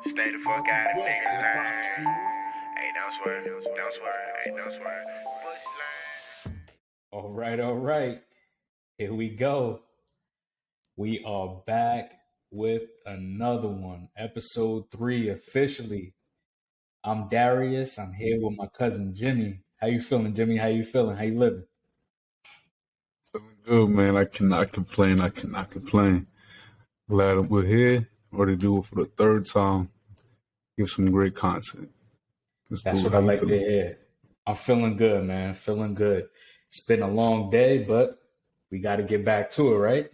Stay the fuck out of nigga lane. Hey, don't swear, hey, don't swear. Push lane. All right. Here we go. We are back with another one. Episode 3 officially. I'm Darius. I'm here with my cousin Jimmie. How you feeling, Jimmie? How you feeling? How you living? Feeling good, man. I cannot complain. I cannot complain. Glad we're here. Ready to do it for the third time. Give some great content. Let's That's do it. what How I you like to feeling? hear. I'm feeling good, man. Feeling good. It's been a long day, but we got to get back to it, right?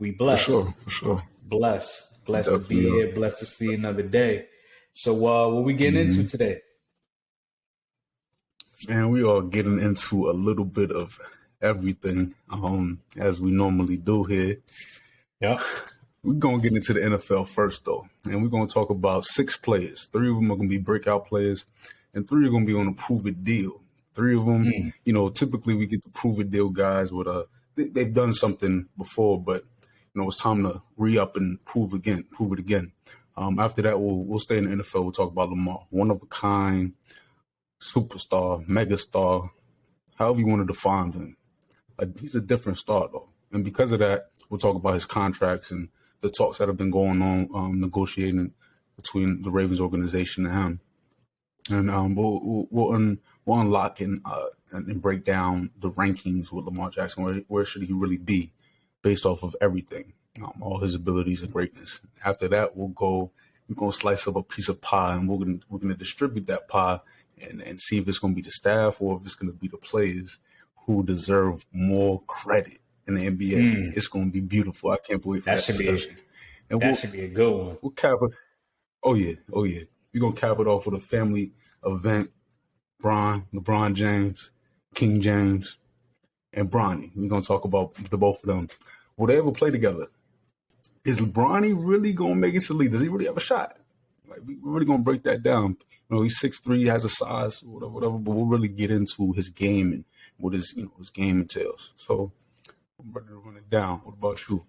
We For sure. blessed. For sure. Blessed. We Blessed to be definitely are. here. Blessed to see another day. So, what we getting into hmm today? Man, we are getting into a little bit of everything, as we normally do here. Yep. We're going to get into the NFL first, though. And we're going to talk about 6 players. 3 of them are going to be breakout players, and 3 are going to be on a prove-it deal. 3 of them, Mm. typically we get the prove-it deal guys with they've done something before, but, it's time to re-up and prove it again. After that, we'll stay in the NFL. We'll talk about Lamar, one-of-a-kind, superstar, megastar, however you want to define him. He's a different star, though. And because of that, we'll talk about his contracts and the talks that have been going on, negotiating between the Ravens organization and him. And we'll unlock and break down the rankings with Lamar Jackson. Where should he really be based off of everything, all his abilities and greatness. After that, we're going to slice up a piece of pie, and we're gonna distribute that pie and see if it's going to be the staff or if it's going to be the players who deserve more credit in the NBA. Mm. It's going to be beautiful. I can't wait for That that should be discussion. And that should be a good one. we'll cap it. Oh yeah. We're going to cap it off with a family event. LeBron James, King James, and Bronny. We're going to talk about the both of them. Will they ever play together? Is Bronny really going to make it to the league? Does he really have a shot? Like, we're really going to break that down. He's 6'3", he has a size, whatever, but we'll really get into his game and what his game entails. So I'm ready to run it down. What about you?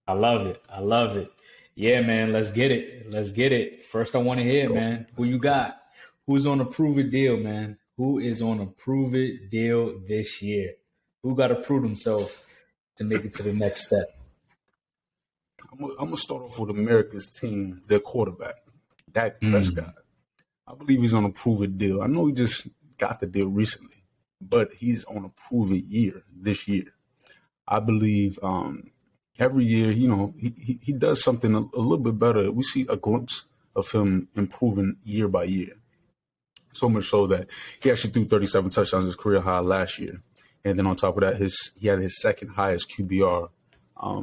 I love it. I love it. Yeah, man. Let's get it. Let's get it. First, I want to hear, Go. man. Who you got? Who's on a prove it deal, man? Who is on a prove it deal this year? Who got to prove himself to make it to the next step? I'm going to start off with America's team, their quarterback, Dak Mm. Prescott. I believe he's on a prove it deal. I know he just got the deal recently, but he's on a prove it year this year. I believe every year, he does something a little bit better. We see a glimpse of him improving year by year. So much so that he actually threw 37 touchdowns, his career high last year. And then on top of that, he had his second highest QBR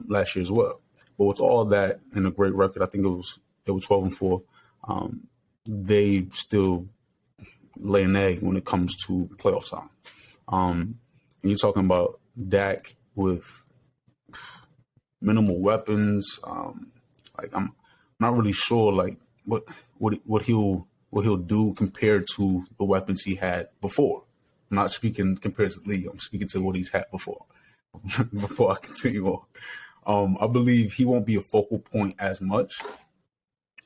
last year as well. But with all that and a great record, I think they were 12-4. They still lay an egg when it comes to playoff time. And you're talking about Dak with minimal weapons. I'm not really sure what he'll do compared to the weapons he had before. I'm not speaking compared to the league. I'm speaking to what he's had before. Before I continue on, I believe he won't be a focal point as much.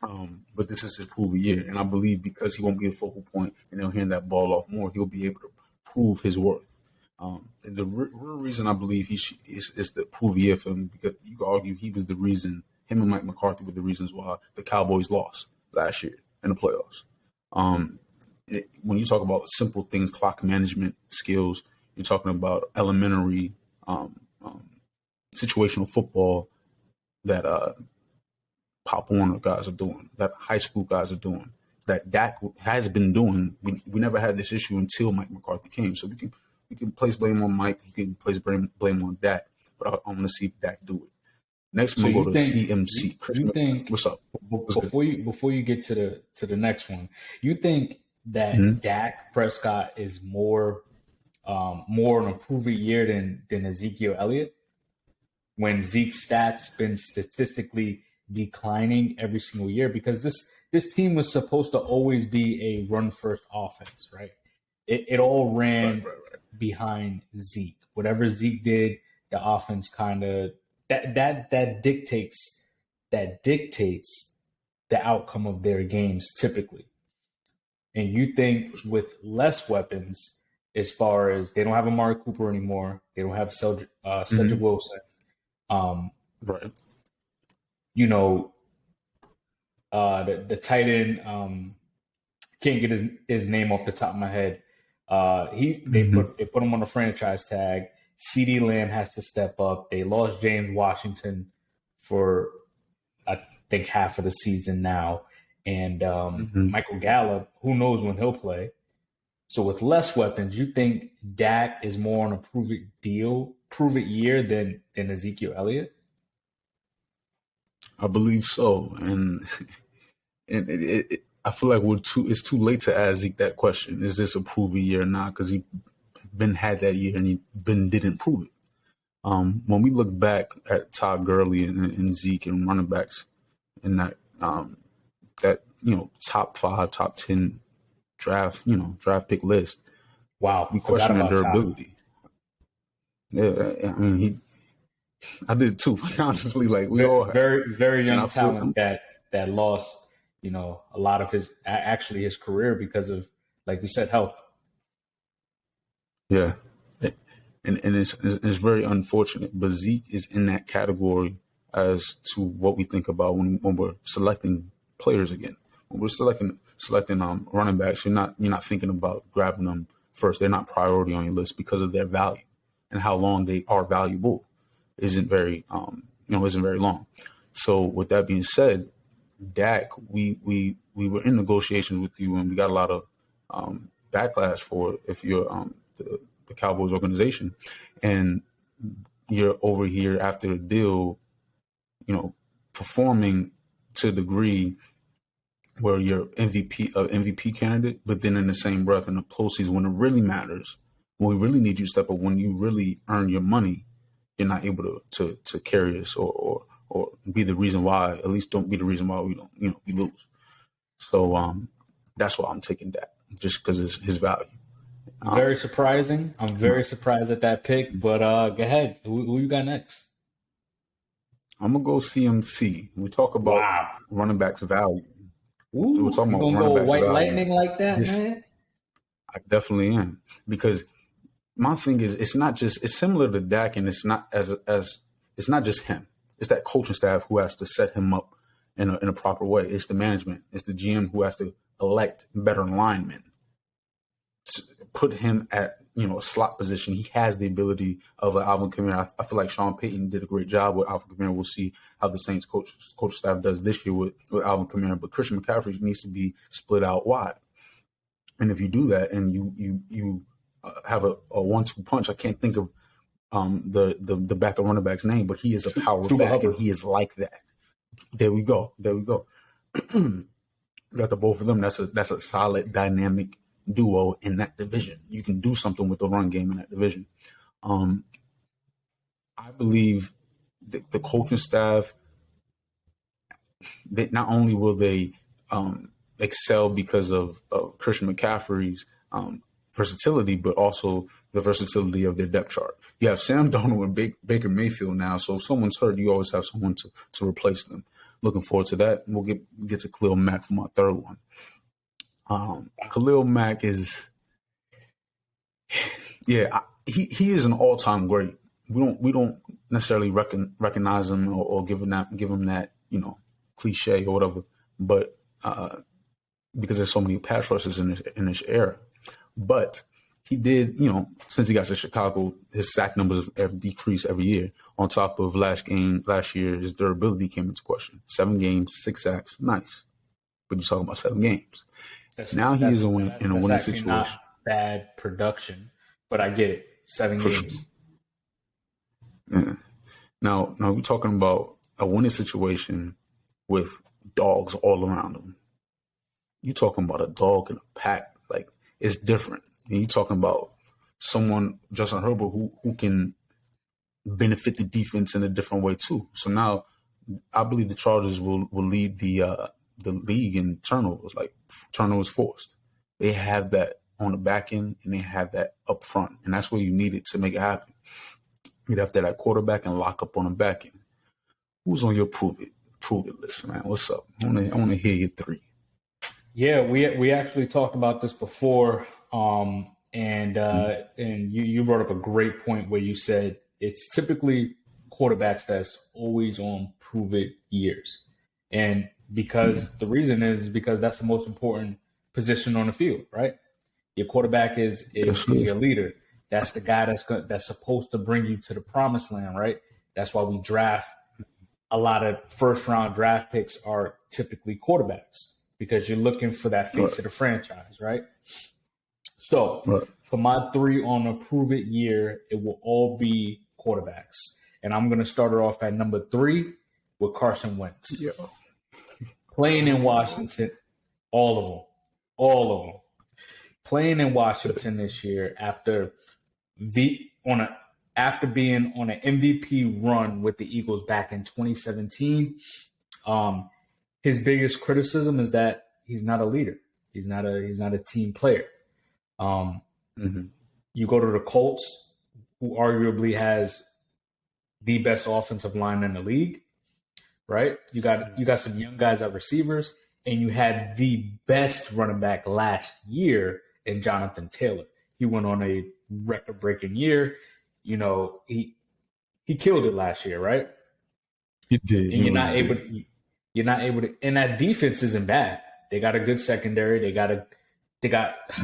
But this is his prove year, and I believe because he won't be a focal point and he'll hand that ball off more, he'll be able to prove his worth. And the real reason I believe is the prove year for him, because you could argue he was the reason. Him and Mike McCarthy were the reasons why the Cowboys lost last year in the playoffs. When you talk about simple things, clock management skills, you're talking about elementary situational football that Pop Warner guys are doing, that high school guys are doing, that Dak has been doing. We never had this issue until Mike McCarthy came. So we can place blame on Mike, we can place blame on Dak, but I want to see Dak do it. Next, So we're you gonna go to think CMC. you think What's up? What's good? before you get to the next one, you think Mm-hmm. that Dak Prescott is more on a prove it year than Ezekiel Elliott, when Zeke's stats been statistically declining every single year, because this team was supposed to always be a run first offense, right? It all ran Right. behind Zeke. Whatever Zeke did, the offense kind of that dictates the outcome of their games typically. And you think with less weapons, as far as they don't have Amari Cooper anymore, they don't have Cedric Wilson. Right. You know, the tight end, can't get his name off the top of my head. They put him on a franchise tag. CeeDee Lamb has to step up. They lost James Washington for I think half of the season now, and Michael Gallup, who knows when he'll play. So with less weapons, you think Dak is more on a prove it year than Ezekiel Elliott? I believe so, and I feel like it's too late to ask Zeke that question. Is this a prove it year or not? Because he had that year and he didn't prove it. When we look back at Todd Gurley and Zeke and running backs in that top 5, top 10 draft pick list, wow, we question their durability. Yeah, I mean I did too. Honestly, like we all have. Very young talent that lost, a lot of his career because of, like you said, health. Yeah, and it's very unfortunate. But Zeke is in that category as to what we think about when we're selecting players again. When we're selecting running backs, you're not thinking about grabbing them first. They're not priority on your list because of their value and how long they are valuable. Isn't very long. So with that being said, Dak, we were in negotiations with you, and we got a lot of backlash for it if you're the Cowboys organization, and you're over here after a deal, performing to a degree where you're MVP candidate, but then in the same breath in the postseason when it really matters, when we really need you to step up, when you really earn your money, you're not able to carry us or be the reason why. At least don't be the reason why we don't we lose. So that's why I'm taking that, just because it's his value. Very surprising. I'm very surprised at that pick. But go ahead. Who you got next? I'm gonna go CMC. We talk about running backs value. Ooh, so we're talking about running backs white value. Lightning like that, man. I definitely am, because my thing is, it's similar to Dak, and it's not it's not just him. It's that coaching staff who has to set him up in a proper way. It's the management. It's the GM who has to elect better linemen, to put him at a slot position. He has the ability of an Alvin Kamara. I feel like Sean Payton did a great job with Alvin Kamara. We'll see how the Saints coach staff does this year with Alvin Kamara. But Christian McCaffrey needs to be split out wide. And if you do that, and you have a 1-2 punch, I can't think of the backup running back's name, but he is a power back, and he is like that. There we go. Got the both of them. That's a solid dynamic duo in that division. You can do something with the run game in that division. I believe the coaching staff, that not only will they excel because of Christian McCaffrey's versatility, but also the versatility of their depth chart. You have Sam Darnold and Baker Mayfield now, so if someone's hurt, you always have someone to replace them. Looking forward to that. We'll get to Khalil Mack for my third one. Khalil Mack is, he is an all-time great. We don't necessarily recognize him or give him that cliche or whatever, but because there's so many pass rushers in this era. But he did, since he got to Chicago, his sack numbers have decreased every year. On top of last year, his durability came into question. 7 games, 6 sacks, nice. But you're talking about 7 games. Now he is in a winning situation. Not bad production, but I get it. 7 games. Sure. Yeah. Now we're talking about a winning situation with dogs all around him. You're talking about a dog in a pack. Like, it's different. And you're talking about someone, Justin Herbert, who can benefit the defense in a different way too. So now I believe the Chargers will lead the league in turnovers, like turnovers forced. They have that on the back end, and they have that up front, and that's where you need it to make it happen. You'd have to have that quarterback and lock up on the back end. Who's on your prove it? prove it list, man. What's up? I want to hear your three. Yeah, we actually talked about this before, and you brought up a great point where you said it's typically quarterbacks that's always on prove it years, and because the reason is because that's the most important position on the field, right? Your quarterback is your leader. That's the guy that's supposed to bring you to the promised land, right? That's why we draft a lot of first round draft picks are typically quarterbacks because you're looking for that face of the franchise, right? So for my three on a prove it year, it will all be quarterbacks. And I'm going to start it off at number 3 with Carson Wentz. Yeah. Playing in Washington, all of them. Playing in Washington this year after being on an MVP run with the Eagles back in 2017. His biggest criticism is that he's not a leader. He's not a team player. You go to the Colts, who arguably has the best offensive line in the league, right? You got some young guys at receivers, and you had the best running back last year in Jonathan Taylor. He went on a record-breaking year. You know, he killed it last year, right? He did. And you're not able to, and that defense isn't bad. They got a good secondary. They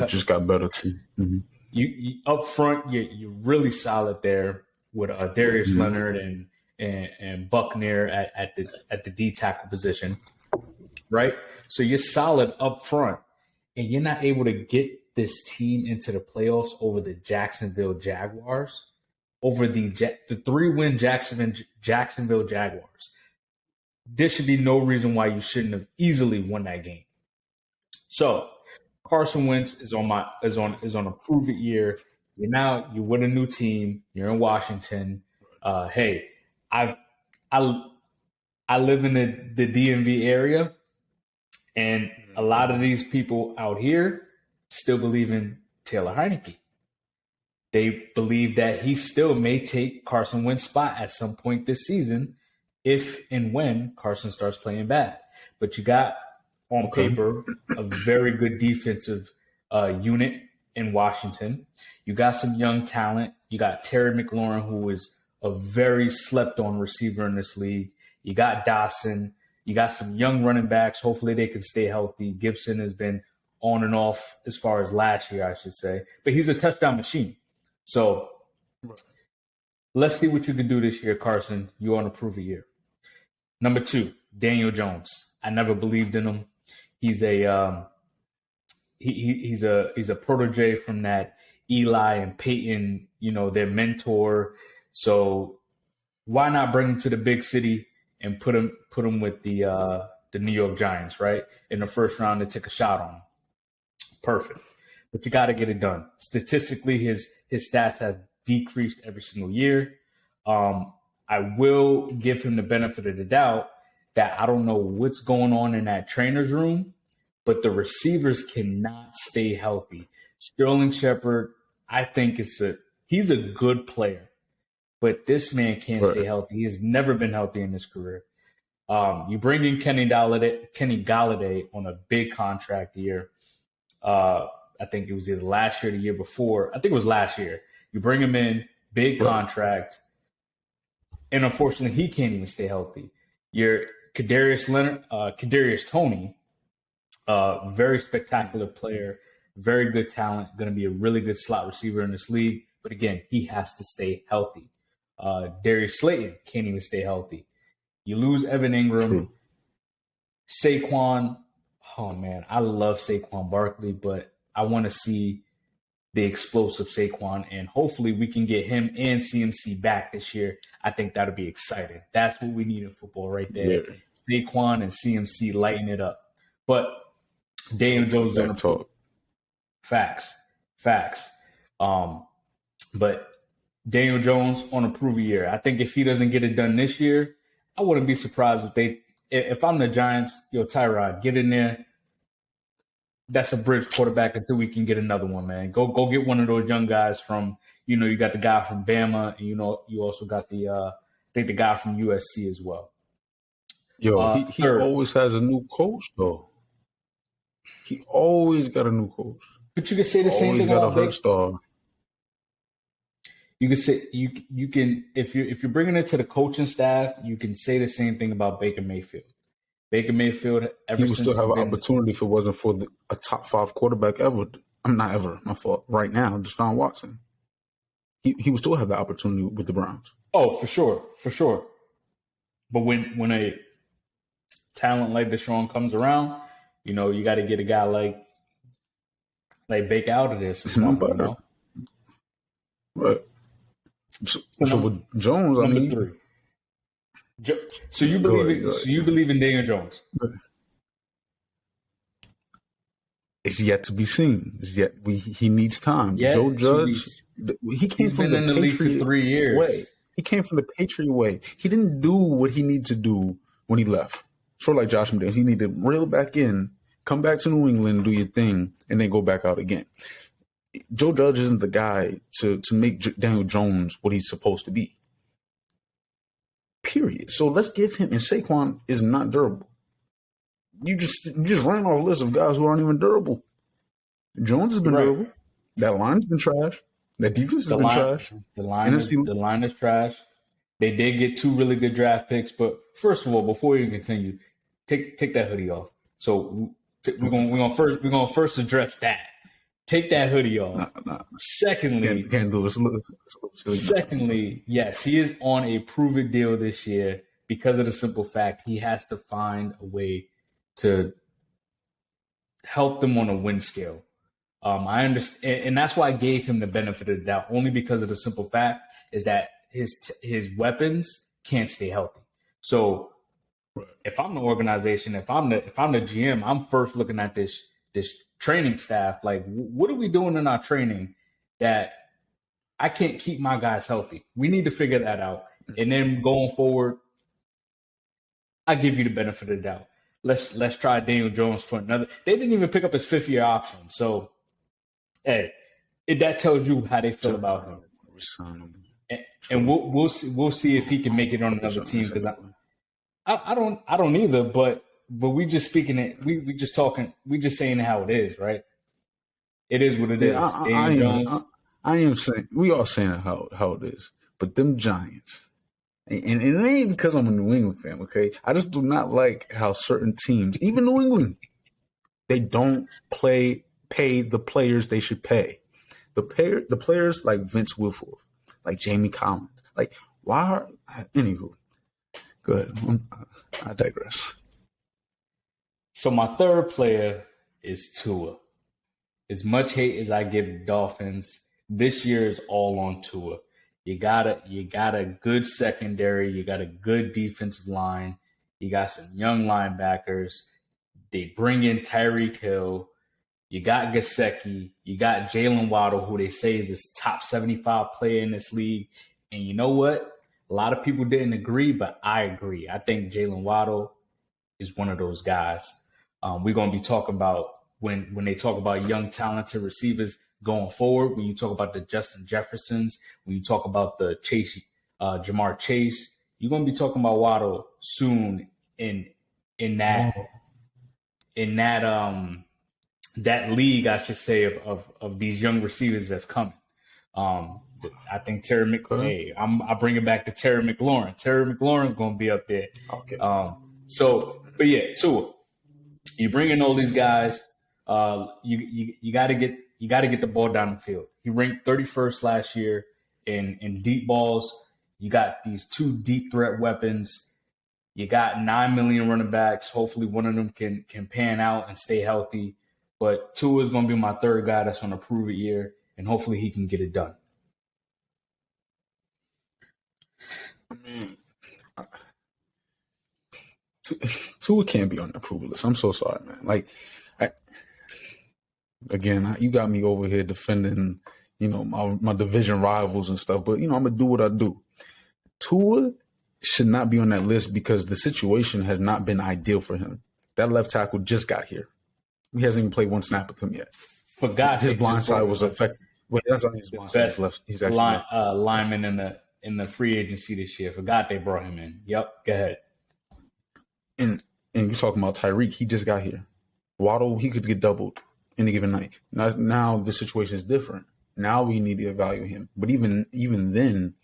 just got better too. Mm-hmm. You up front, you're really solid there with Darius Leonard and Buckner at the D tackle position, right? So you're solid up front, and you're not able to get this team into the playoffs over the Jacksonville Jaguars, over the 3-win Jacksonville Jaguars. There should be no reason why you shouldn't have easily won that game. So Carson Wentz is on a prove it year. You're with a new team. You're in Washington. Hey, I live in the DMV area, and a lot of these people out here still believe in Taylor Heineke. They believe that he still may take Carson Wentz's spot at some point this season if and when Carson starts playing bad. But you got, on paper, a very good defensive unit in Washington. You got some young talent. You got Terry McLaurin, who is a very slept-on receiver in this league. You got Dawson. You got some young running backs. Hopefully they can stay healthy. Gibson has been on and off as far as last year, I should say. But he's a touchdown machine. So let's see what you can do this year, Carson. You're on a prove it year. Number 2, Daniel Jones. I never believed in him. He's a he's a protege from that Eli and Peyton, their mentor. So why not bring him to the big city and put him with the New York Giants, right? In the first round to take a shot on him. Perfect. But you got to get it done. Statistically, his stats have decreased every single year. I will give him the benefit of the doubt that I don't know what's going on in that trainer's room, but the receivers cannot stay healthy. Sterling Shepard, I think he's a good player, but this man can't stay healthy. He has never been healthy in his career. You bring in Kenny Galladay on a big contract year. I think it was either last year or the year before. I think it was last year. You bring him in, big contract, and unfortunately, he can't even stay healthy. Your Kadarius Toney, very spectacular player, very good talent, going to be a really good slot receiver in this league. But again, he has to stay healthy. Darius Slayton can't even stay healthy. You lose Evan Ingram. True. Saquon, oh man, I love Saquon Barkley, but I want to see the explosive Saquon, and hopefully we can get him and CMC back this year. I think that'll be exciting. That's what we need in football right there. Yeah. Saquon and CMC lighting it up. But Daniel Jones on the facts. But Daniel Jones on a prove year. I think if he doesn't get it done this year, I wouldn't be surprised if I'm the Giants, Tyrod, get in there. That's a bridge quarterback until we can get another one, man. Go get one of those young guys from, you got the guy from Bama, and you also got the guy from USC as well. Yo, he Third, always has a new coach though. He always got a new coach. but you can say the same Always thing got a about hurt Baker. star. You can say you can if you're bringing it to the coaching staff, you can say the same thing about Baker Mayfield. Baker Mayfield, He ever would still since he's have an been opportunity if it wasn't for a top 5 quarterback ever. I'm not ever. My fault. Right now, Deshaun Watson. He would still have the opportunity with the Browns. oh for sure. But when a talent like Deshaun comes around, you got to get a guy like Baker out of there sometime. Right. So So with Jones, I number mean, 3. So you go believe ahead. it? So you believe in Daniel Jones? It's yet to be seen. He needs time. Yeah, Joe Judge, he came he's from been the in the league for Patriot 3 years. way. He came from the Patriot way. He didn't do what he needed to do when he left. Sort of like Josh McDaniels. He needed to reel back in, come back to New England, do your thing, and then go back out again. Joe Judge isn't the guy to make Daniel Jones what he's supposed to be. Period. So let's give him. And Saquon is not durable. You just ran off a list of guys who aren't even durable. Jones has been durable. That line's been trash. That defense has been trash. The line is trash. They did get 2 really good draft picks, but first of all, before you continue, take that hoodie off. So we're gonna first address that. Take that hoodie off. Secondly, can't do it. Secondly, yes, he is on a prove-it deal this year because of the simple fact he has to find a way to help them on a win scale. I understand, and that's why I gave him the benefit of the doubt, only because of the simple fact is that his weapons can't stay healthy. So, if I'm the organization, if I'm the GM, I'm first looking at this training staff. Like, what are we doing in our training that I can't keep my guys healthy? We need to figure that out, and then going forward, I give you the benefit of the doubt. Let's try Daniel Jones for another. They didn't even pick up his 5th-year option, so. Hey, that tells you how they feel about him, and we'll see if he can make it on another team. Because I don't either. But we just speaking it. We just talking. We just saying how it is, right? It is what it is. I am saying we are saying how it is. But them Giants, and it ain't because I'm a New England fan. Okay, I just do not like how certain teams, even New England, they don't pay the players they should pay. The players like Vince Wilfork, like Jamie Collins. Like, why are... Anywho, go ahead. I digress. So my third player is Tua. As much hate as I give the Dolphins, this year is all on Tua. You got a good secondary. You got a good defensive line. You got some young linebackers. They bring in Tyreek Hill. You got Gesicki. You got Jalen Waddle, who they say is this top 75 player in this league. And you know what? A lot of people didn't agree, but I agree. I think Jalen Waddle is one of those guys. We're going to be talking about when they talk about young, talented receivers going forward, when you talk about the Justin Jeffersons, when you talk about the Jamar Chase, you're going to be talking about Waddle soon in that that league, I should say, of these young receivers that's coming. I think Terry McLaurin. I bring it back to Terry McLaurin. Terry McLaurin's going to be up there. Okay. But yeah, Tua, you bring in all these guys. You got to get the ball down the field. He ranked 31st last year in deep balls. You got these 2 deep threat weapons. You got 9 million running backs. Hopefully, one of them can pan out and stay healthy. But Tua is going to be my third guy that's on a prove it year, and hopefully he can get it done. I mean, Tua can't be on the approval list. I'm so sorry, man. Like, you got me over here defending, my division rivals and stuff. But, I'm going to do what I do. Tua should not be on that list because the situation has not been ideal for him. That left tackle just got here. He hasn't even played one snap with him yet. His blind side was affected. Wait, that's not his blind side. He's actually lineman in the free agency this year. Forgot they brought him in. Yep, go ahead. And you're talking about Tyreek. He just got here. Waddle, he could get doubled any given night. Now the situation is different. Now we need to evaluate him. But even then,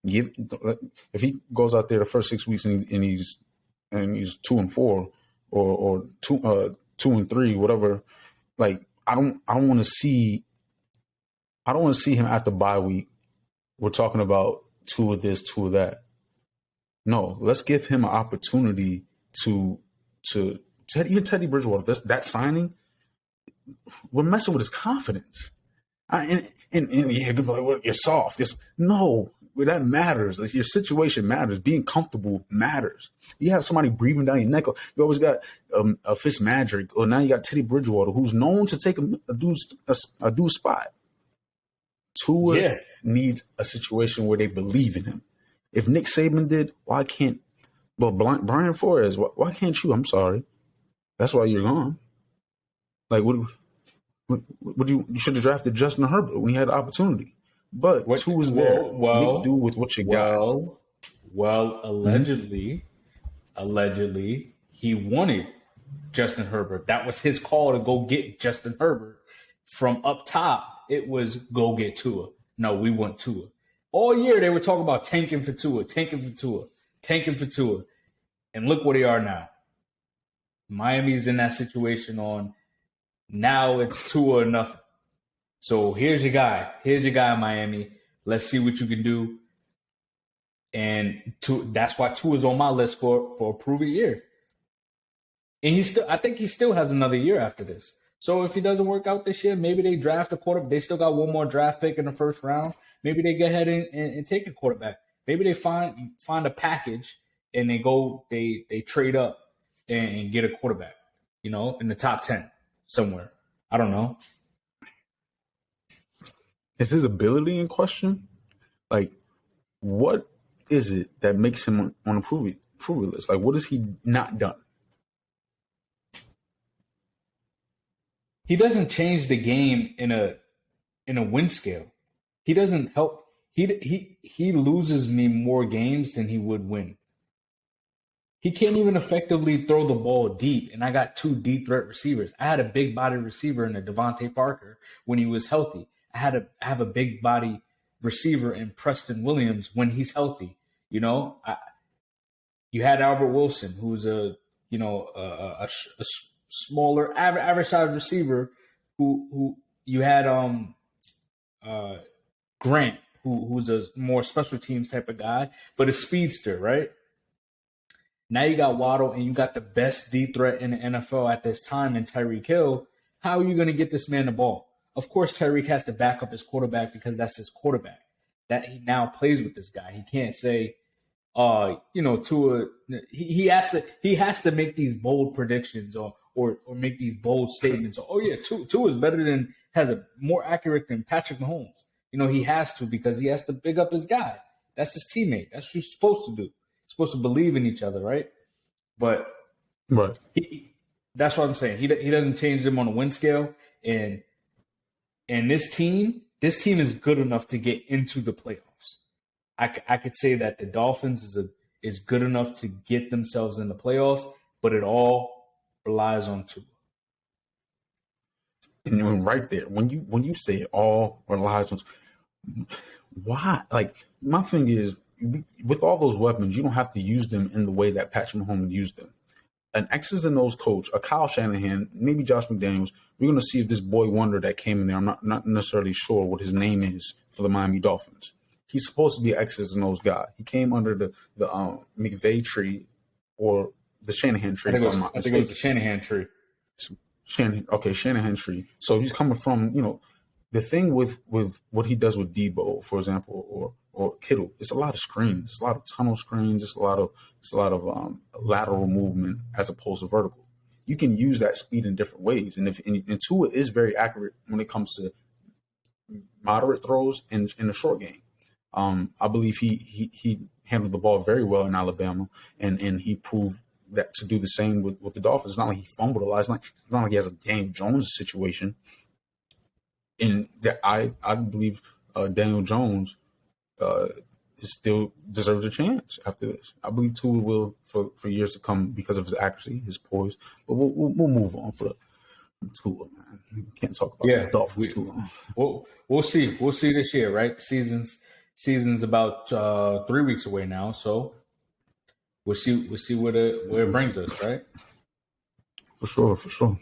if he goes out there the first 6 weeks and he's 2-4 or 2-3, whatever, like I don't want to see him at the bye week. We're talking about 2 of this, 2 of that. No, let's give him an opportunity to even Teddy Bridgewater. That signing, we're messing with his confidence. And yeah, like, well, you're soft. No, that matters. Like, your situation matters. Being comfortable matters. You have somebody breathing down your neck. You always got a Fitzmagic, or now you got Teddy Bridgewater, who's known to take a dude's spot. Tua needs a situation where they believe in him. If Nick Saban did, why can't? Well, Brian Flores, why can't you? I'm sorry. That's why you're gone. Like, what you should have drafted Justin Herbert when he had the opportunity. But Tua was there. Make do with what you got. Well, allegedly, he wanted Justin Herbert. That was his call to go get Justin Herbert. From up top, it was go get Tua. No, we want Tua. All year they were talking about tanking for Tua. And look where they are now. Miami's in that situation on now it's Tua or nothing. So here's your guy. Miami. Let's see what you can do. And that's why Tua's on my list for a proven year. And I think he still has another year after this. So if he doesn't work out this year, maybe they draft a quarterback. They still got one more draft pick in the first round. Maybe they go ahead and take a quarterback. Maybe they find a package and they trade up and get a quarterback, in the top 10 somewhere. I don't know. Is his ability in question? Like, what is it that makes him on a prove list? Like, what has he not done? He doesn't change the game in a win scale. He doesn't help. He loses me more games than he would win. He can't even effectively throw the ball deep, and I got 2 deep threat receivers. I had a big body receiver in a Devontae Parker when he was healthy. I have a big body receiver in Preston Williams when he's healthy. You had Albert Wilson, who's a smaller average size receiver. Who you had Grant, who's a more special teams type of guy, but a speedster, right? Now you got Waddle, and you got the best deep threat in the NFL at this time in Tyreek Hill. How are you going to get this man the ball? Of course, Tyreek has to back up his quarterback because that's his quarterback. That he now plays with this guy. He can't say, Tua. He has to make these bold predictions or make these bold statements. Oh yeah, Tua is better than, has a more accurate than Patrick Mahomes. He has to, because he has to big up his guy. That's his teammate. That's what you're supposed to do. Supposed to believe in each other, right? But right, that's what I'm saying. He doesn't change them on a win scale, and this team is good enough to get into the playoffs. I could say that the Dolphins is good enough to get themselves in the playoffs, but it all relies on Tua. And right there, when you say it all relies on Tua, why? Like, my thing is, with all those weapons, you don't have to use them in the way that Patrick Mahomes used them. An X's and O's coach, a Kyle Shanahan, maybe Josh McDaniels, we're going to see if this boy wonder that came in there, I'm not necessarily sure what his name is for the Miami Dolphins. He's supposed to be an X's and O's guy. He came under the McVay tree or the Shanahan tree. I think it was the Shanahan tree. Shanahan tree. So he's coming from, the thing with what he does with Debo, for example, or Kittle, it's a lot of screens, it's a lot of tunnel screens, it's a lot of lateral movement as opposed to vertical. You can use that speed in different ways, and Tua is very accurate when it comes to moderate throws in the short game. I believe he handled the ball very well in Alabama, and he proved that to do the same with the Dolphins. It's not like he fumbled a lot. It's not like he has a Daniel Jones situation. In that, I believe Daniel Jones still deserves a chance after this. I believe Tua will for years to come because of his accuracy, his poise. But we'll move on from Tua, man. We can't talk about the Dolphins too long. We'll see. We'll see this year, right? Season's about 3 weeks away now, so we'll see where it brings us, right? For sure.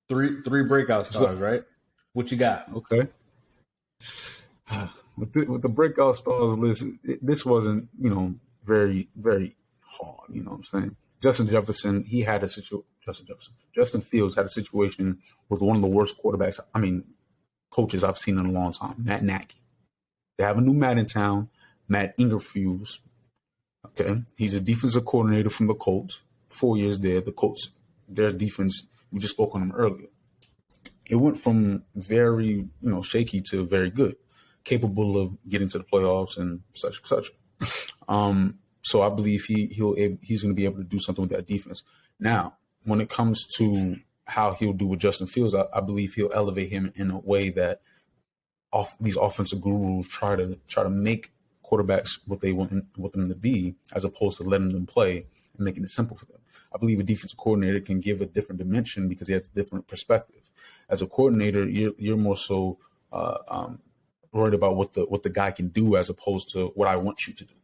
Three breakout stars, right? What you got? Okay. With the breakout stars list, this wasn't, very, very hard. You know what I'm saying? Justin Fields had a situation with one of the worst coaches I've seen in a long time, Matt Nagy. They have a new Matt in town, Matt Ingerfuse. Okay. He's a defensive coordinator from the Colts. 4 years there. The Colts, their defense, we just spoke on them earlier. It went from very, shaky to very good, capable of getting to the playoffs and such. So I believe he's going to be able to do something with that defense. Now, when it comes to how he'll do with Justin Fields, I believe he'll elevate him in a way that these offensive gurus try to make quarterbacks what they want them to be, as opposed to letting them play and making it simple for them. I believe a defensive coordinator can give a different dimension because he has a different perspective. As a coordinator, you're more so worried about what the guy can do as opposed to what I want you to do.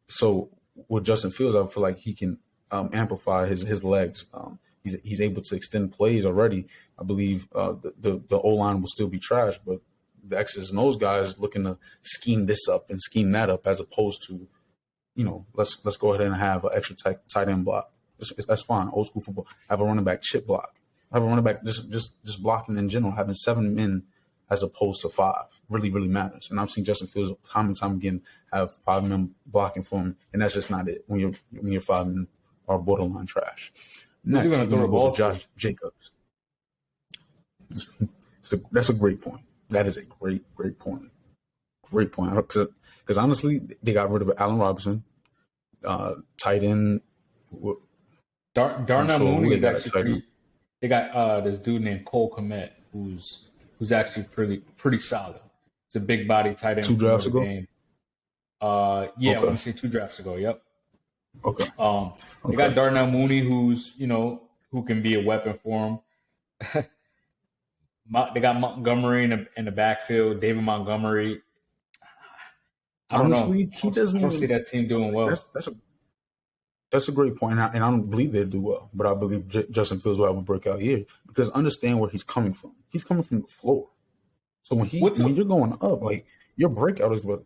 So with Justin Fields, I feel like he can amplify his legs. He's able to extend plays already. I believe the O-line will still be trash, but the X's and O's guys looking to scheme this up and scheme that up, as opposed to, let's go ahead and have an extra tight end block. That's fine. Old school football. Have a running back chip block. Have a running back just blocking in general. Having 7 men as opposed to 5 really, really matters. And I've seen Justin Fields time and time again have 5 men blocking for him, and that's just not it. When your 5 men are borderline trash. Next, we're going to go to Josh Jacobs. That's a great point. That is a great point. Great point. Because honestly, they got rid of Allen Robinson, tight end. Darnell Mooney is actually pretty. They got this dude named Cole Kmet, who's actually pretty solid. It's a big body tight end. 2 drafts ago. Game. I want to say 2 drafts ago. Yep. Okay. They got Darnell Mooney, who can be a weapon for him. They got Montgomery in the backfield. David Montgomery. I don't know. He doesn't. I don't see that team doing well. That's a great point, and I don't believe they'll do well. But I believe Justin Fields will have a breakout year, because understand where he's coming from. He's coming from the floor. So when you're going up, like, your breakout is what.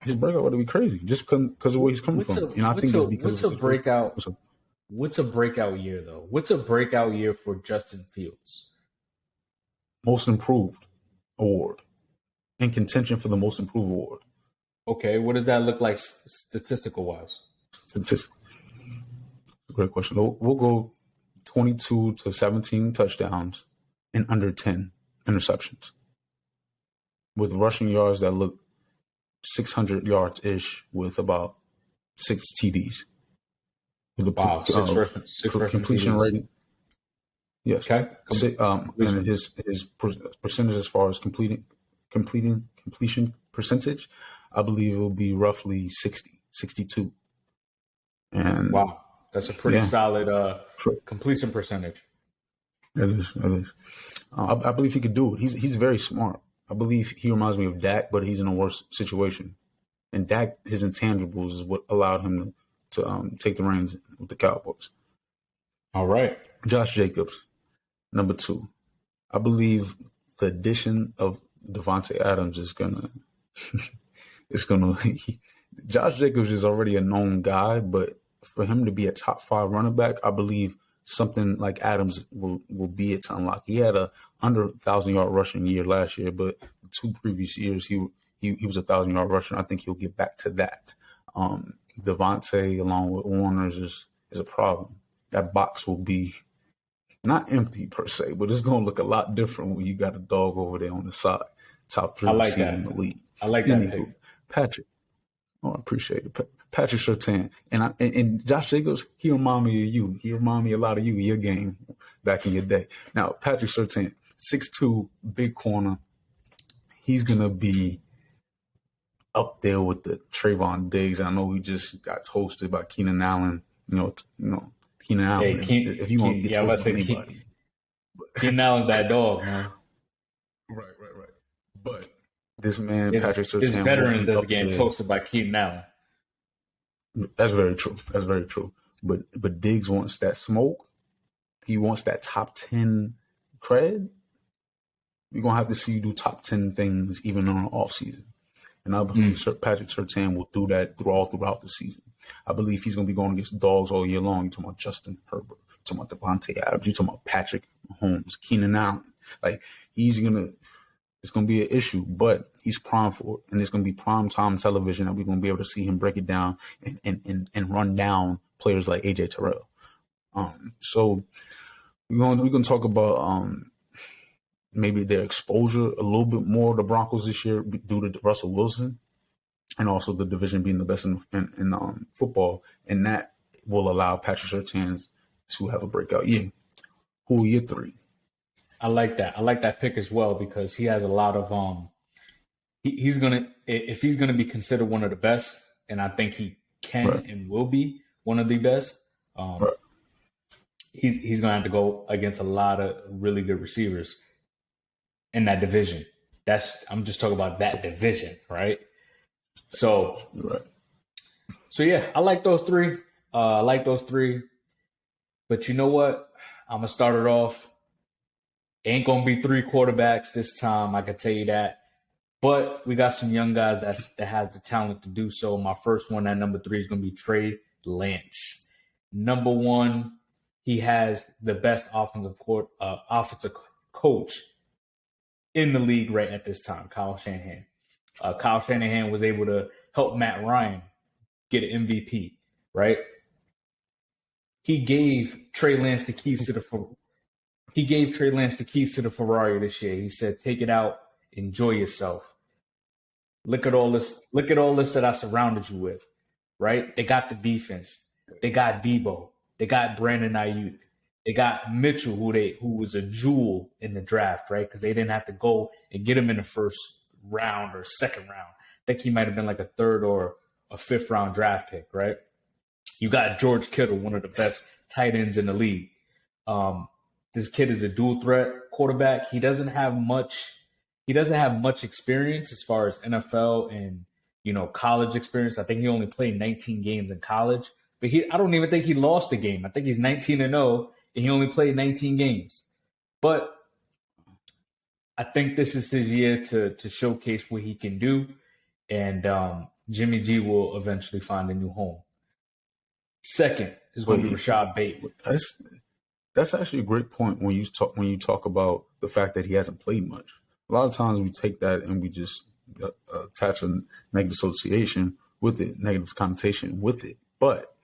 His breakout would be crazy just because of where he's coming from. I think it's because what's a breakout? What's a breakout year though? What's a breakout year for Justin Fields? Most Improved award, in contention for the Most Improved award. Okay, what does that look like statistical wise? Great question. We'll go 22 to 17 touchdowns and under 10 interceptions, with rushing yards that look 600 yards ish, with about 6 TDs. With the six completion TDs. rating. Yes. Okay. And his percentage as far as completion percentage, I believe it will be roughly 62. And wow, that's a pretty solid completion percentage. It is. I believe he could do it. He's very smart. I believe he reminds me of Dak, but he's in a worse situation. And Dak, his intangibles is what allowed him to take the reins with the Cowboys. All right. Josh Jacobs, number 2. I believe the addition of Devontae Adams is gonna Josh Jacobs is already a known guy, but for him to be a top 5 running back, I believe something like Adams will be it to unlock. He had a under 1,000-yard rushing year last year, but the 2 previous years he was a 1,000-yard rusher. I think he'll get back to that. Devontae along with Warner's is a problem. That box will be not empty per se, but it's going to look a lot different when you got a dog over there on the side. Top 3 receiver in the league. I like that pick. Patrick. Oh, I appreciate it. Patrick Surtain. And Josh Jacobs, he remind me of you. He remind me a lot of you, your game back in your day. Now, Patrick Surtain, 6'2", big corner. He's going to be up there with the Trayvon Diggs. I know he just got toasted by Keenan Allen. Keenan Allen. If you want to get toasted by anybody, Keenan Allen's that dog, man. Right. But this man, Patrick Surtain, his veterans that's getting toasted by Keenan Allen. That's very true. But Diggs wants that smoke. He wants that top 10 cred. We're gonna have to see you do top 10 things even on the off season. And I believe Patrick Surtain will do that throughout the season. I believe he's gonna be going against dogs all year long. You're talking about Justin Herbert, you're talking about Devontae Adams, you're talking about Patrick Mahomes, Keenan Allen. Like it's gonna be an issue, but he's prime for it, and it's gonna be prime time television that we're gonna be able to see him break it down and run down players like AJ Terrell. So we're gonna talk about maybe their exposure a little bit more to the Broncos this year due to Russell Wilson, and also the division being the best in football, and that will allow Patrick Surtain to have a breakout year. Who are your three? I like that. I like that pick as well because he has a lot of if he's gonna be considered one of the best, and I think he can and will be one of the best. He's gonna have to go against a lot of really good receivers in that division. I'm just talking about that division, right? So yeah, I like those three. But you know what? I'm gonna start it off. Ain't gonna be 3 quarterbacks this time, I can tell you that. But we got some young guys that has the talent to do so. My first one at number 3 is gonna be Trey Lance. Number 1, he has the best offensive coach in the league right at this time, Kyle Shanahan. Kyle Shanahan was able to help Matt Ryan get an MVP, right? He gave Trey Lance the keys to the Ferrari this year. He said, "Take it out, enjoy yourself. Look at all this that I surrounded you with, right? They got the defense. They got Debo. They got Brandon Ayuk. They got Mitchell, who was a jewel in the draft, right? Because they didn't have to go and get him in the first round or second round. I think he might have been like a 3rd or a 5th round draft pick, right? You got George Kittle, one of the best tight ends in the league. This kid is a dual threat quarterback. He doesn't have much experience as far as NFL and college experience. I think he only played 19 games in college, but I don't even think he lost a game. I think he's 19-0 and he only played 19 games. But I think this is his year to showcase what he can do, and Jimmy G will eventually find a new home. Second is going to be Rashad Bateman. That's actually a great point when you talk about the fact that he hasn't played much. A lot of times we take that and we just attach a negative association with it, negative connotation with it. But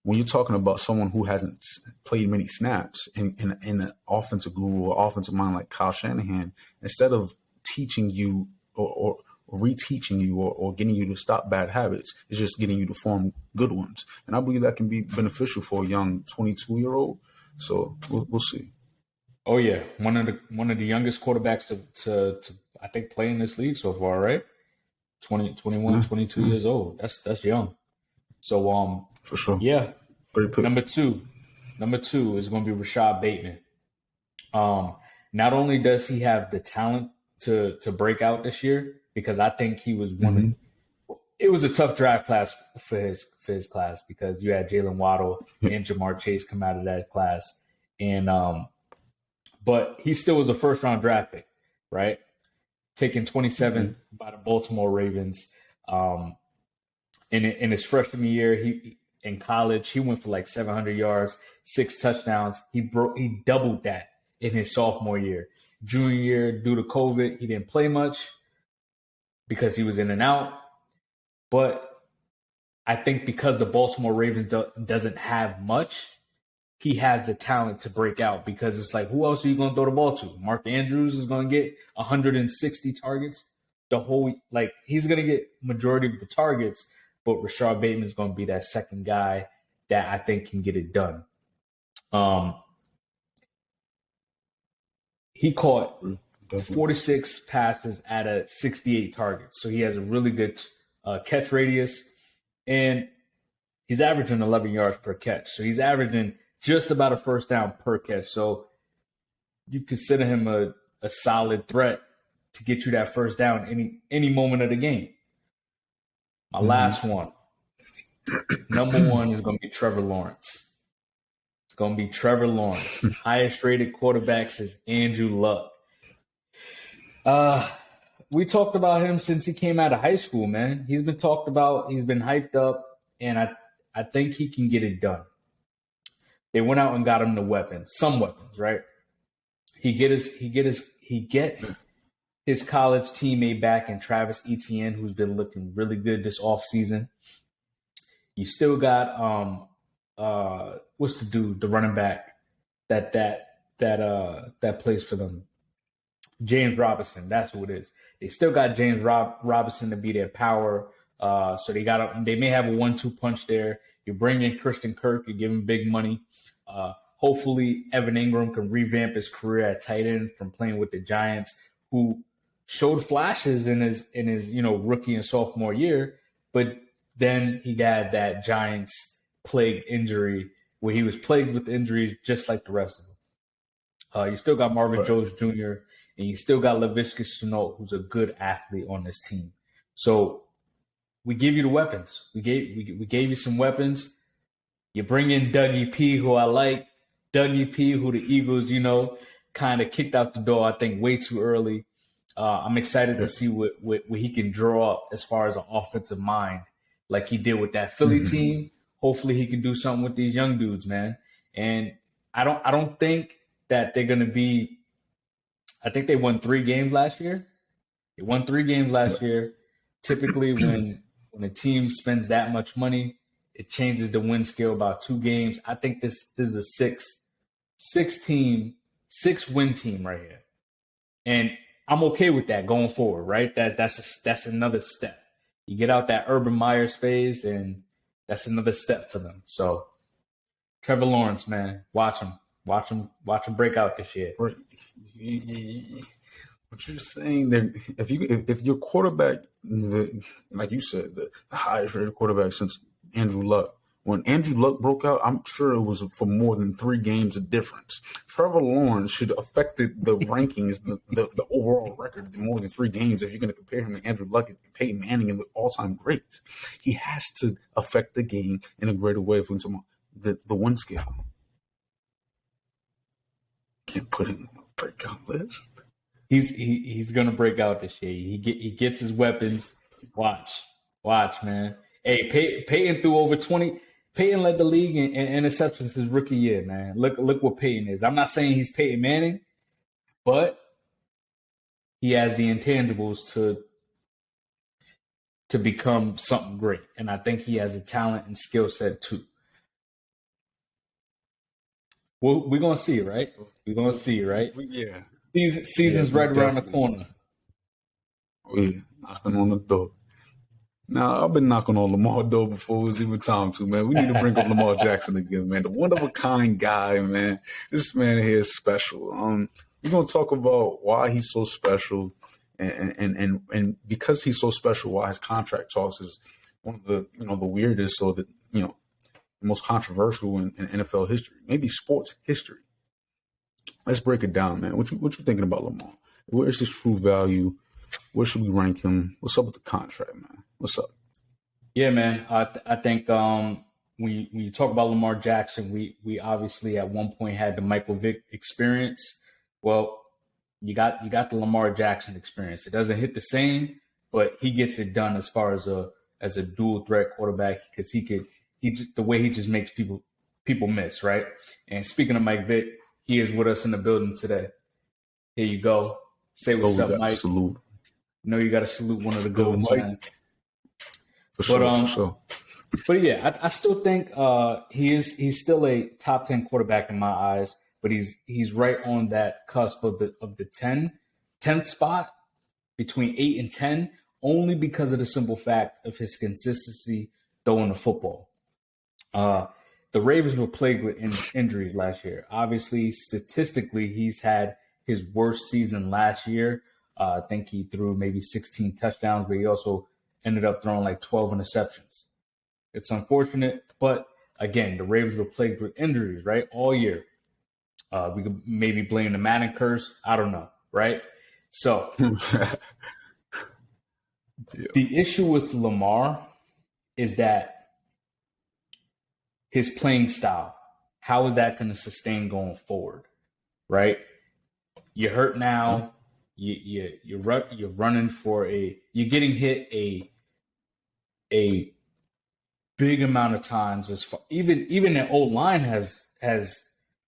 when you're talking about someone who hasn't played many snaps in an offensive guru or offensive mind like Kyle Shanahan, instead of teaching you or reteaching you or getting you to stop bad habits, it's just getting you to form good ones. And I believe that can be beneficial for a young 22-year-old. So we'll see. Oh yeah, one of the youngest quarterbacks to I think play in this league so far, right? 21, 22 years old. That's young. So for sure. Yeah. Number two is going to be Rashad Bateman. Not only does he have the talent to break out this year, because I think he was it was a tough draft class for his class because you had Jalen Waddle and Jamar Chase come out of that class, and but he still was a 1st round draft pick, right? Taken 27 by the Baltimore Ravens. In his freshman year, in college, he went for like 700 yards, 6 touchdowns. He doubled that in his sophomore year. Junior year, due to COVID, he didn't play much because he was in and out. But I think because the Baltimore Ravens doesn't have much, he has the talent to break out, because it's like, who else are you going to throw the ball to? Mark Andrews is going to get 160 targets. He's going to get majority of the targets, but Rashad Bateman is going to be that second guy that I think can get it done. He caught 46 passes out of 68 targets. So he has a really good catch radius, and he's averaging 11 yards per catch. So he's averaging just about a first down per catch. So you consider him a solid threat to get you that first down any moment of the game. My last one. Number one is going to be Trevor Lawrence. It's going to be Trevor Lawrence. Highest rated quarterbacks is Andrew Luck. We talked about him since he came out of high school, man. He's been talked about. He's been hyped up, and I think he can get it done. They went out and got him the weapons, some weapons, right? He gets his college teammate back in Travis Etienne, who's been looking really good this offseason. You still got what's the dude, the running back that plays for them, James Robinson. That's who it is. They still got James Robinson to be their power. So they may have a 1-2 punch there. You bring in Christian Kirk, you give him big money. Hopefully Evan Ingram can revamp his career at tight end from playing with the Giants, who showed flashes in his rookie and sophomore year, but then he got that Giants plagued injury where he was plagued with injuries just like the rest of them. You still got Marvin Jones Jr. and you still got Laviska Shenault, who's a good athlete on this team. So we give you the weapons. We gave you some weapons. You bring in Dougie P, who I like. Dougie P, who the Eagles, kind of kicked out the door, I think, way too early. I'm excited to see what he can draw up as far as an offensive mind, like he did with that Philly team. Hopefully he can do something with these young dudes, man. And I don't think that they're going to be – I think they won 3 games last year. They won 3 games last year. Typically when a team spends that much money, it changes the win scale about 2 games. I think this is a 6-win team right here. And I'm okay with that going forward, right? That's another step. You get out that Urban Myers phase, and that's another step for them. So Trevor Lawrence, man, watch him break out this year. What you're saying that if your quarterback, like you said, the highest rated quarterback since Andrew Luck. When Andrew Luck broke out, I'm sure it was for more than 3 games of difference. Trevor Lawrence should affect the rankings, the overall record, more than 3 games if you're going to compare him to Andrew Luck and Peyton Manning and the all-time greats. He has to affect the game in a greater way for the win scale. Can't put him on a breakout list. He's going to break out this year. He gets his weapons. Watch, man. Hey, Peyton threw over 20. Peyton led the league in interceptions his rookie year, man. Look what Peyton is. I'm not saying he's Peyton Manning, but he has the intangibles to become something great. And I think he has a talent and skill set too. Well, we're going to see, right? We're going to see, right? Yeah. Season's right around the corner. Oh, yeah. Knocking on the door. Now, I've been knocking on Lamar door before it was even time to, man. We need to bring up Lamar Jackson again, man. The one-of-a-kind guy, man. This man here is special. We're going to talk about why he's so special and because he's so special, why his contract talks is one of the, the weirdest or the most controversial in NFL history, maybe sports history. Let's break it down, man. What you thinking about Lamar? Where's his true value? Where should we rank him? What's up with the contract, man? What's up? Yeah, man. I think when you talk about Lamar Jackson, we obviously at one point had the Michael Vick experience. Well, you got the Lamar Jackson experience. It doesn't hit the same, but he gets it done as far as a dual threat quarterback because the way he just makes people miss, right? And speaking of Mike Vick, he is with us in the building today. Here you go. Say what's up, Mike. Salute. You got to salute one of the goats, man. For sure. But yeah, I still think he's still a top 10 quarterback in my eyes, but he's right on that cusp of the 10th spot between 8 and 10, only because of the simple fact of his consistency throwing the football. The Ravens were plagued with injuries last year. Obviously, statistically, he's had his worst season last year. I think he threw maybe 16 touchdowns, but he also ended up throwing like 12 interceptions. It's unfortunate, but again, the Ravens were plagued with injuries, right, all year. We could maybe blame the Madden curse. I don't know, right? So the issue with Lamar is that his playing style, how is that going to sustain going forward, right? You're hurt now. You're running for you're getting hit a big amount of times. As far, even the old line has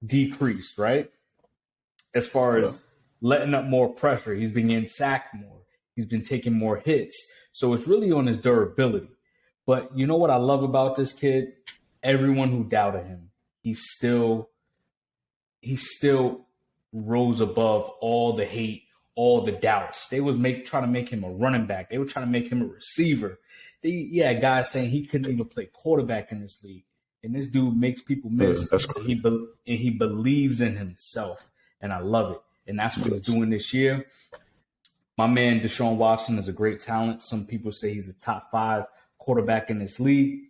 decreased, right? As far as letting up more pressure, he's been getting sacked more. He's been taking more hits. So it's really on his durability. But you know what I love about this kid? Everyone who doubted him, he still rose above all the hate, all the doubts. They was trying to make him a running back. They were trying to make him a receiver. They had guys saying he couldn't even play quarterback in this league. And this dude makes people miss. And he believes in himself. And I love it. And that's what he's doing this year. My man Deshaun Watson is a great talent. Some people say he's a top 5 quarterback in this league.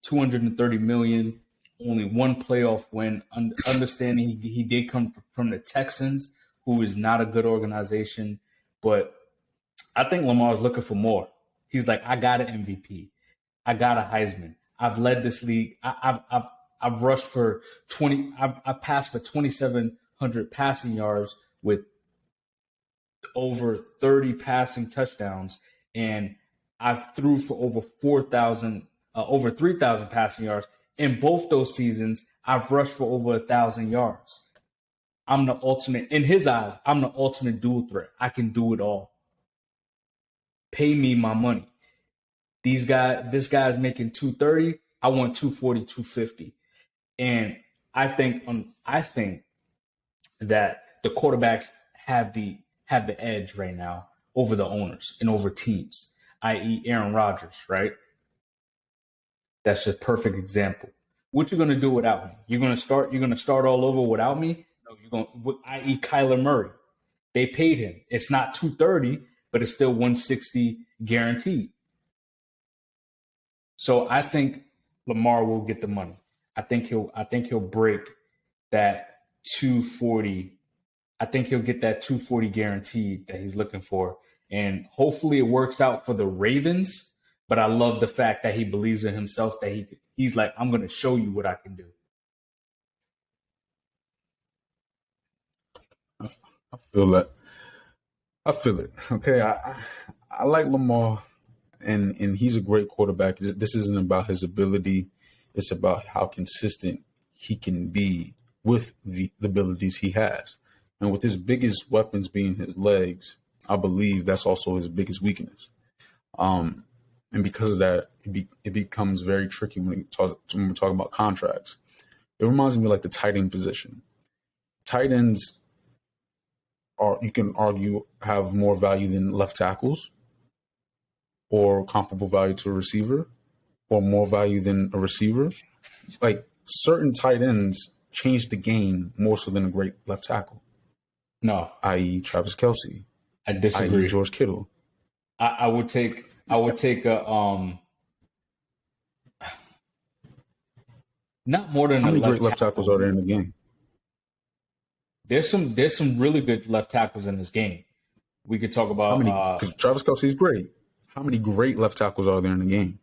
$230 million, only one playoff win. Understanding he did come from the Texans, who is not a good organization. But I think Lamar's looking for more. He's like, I got an MVP. I got a Heisman. I've led this league. I've rushed for 20. I've passed for 2,700 passing yards with over 30 passing touchdowns, and I've threw for over 3,000 passing yards. In both those seasons, I've rushed for over 1,000 yards. I'm the ultimate, in his eyes, I'm the ultimate dual threat. I can do it all. Pay me my money. This guy's making 230. I want 240, 250. And I think that the quarterbacks have the edge right now over the owners and over teams, i.e. Aaron Rodgers, right? That's a perfect example. What you gonna do without me? You're gonna start all over without me? No, you're gonna, i.e. Kyler Murray. They paid him. It's not 230, but it's still 160 guaranteed. So I think Lamar will get the money. I think he'll break that 240. I think he'll get that 240 guaranteed that he's looking for. And hopefully it works out for the Ravens. But I love the fact that he believes in himself, that he's like, I'm going to show you what I can do. I feel that. I feel it. Okay. I like Lamar, and he's a great quarterback. This isn't about his ability. It's about how consistent he can be with the abilities he has. And with his biggest weapons being his legs, I believe that's also his biggest weakness. And because of that, it becomes very tricky when we talk about contracts. It reminds me of like the tight end position. Tight ends you can argue, have more value than left tackles, or comparable value to a receiver, or more value than a receiver. Like certain tight ends change the game more so than a great left tackle. No, i.e. Travis Kelce. I disagree. I.e. George Kittle. I would take a not more than how many a great left tackles are there in the game? There's some really good left tackles in this game. We could talk about because Travis Kelce is great. How many great left tackles are there in the game?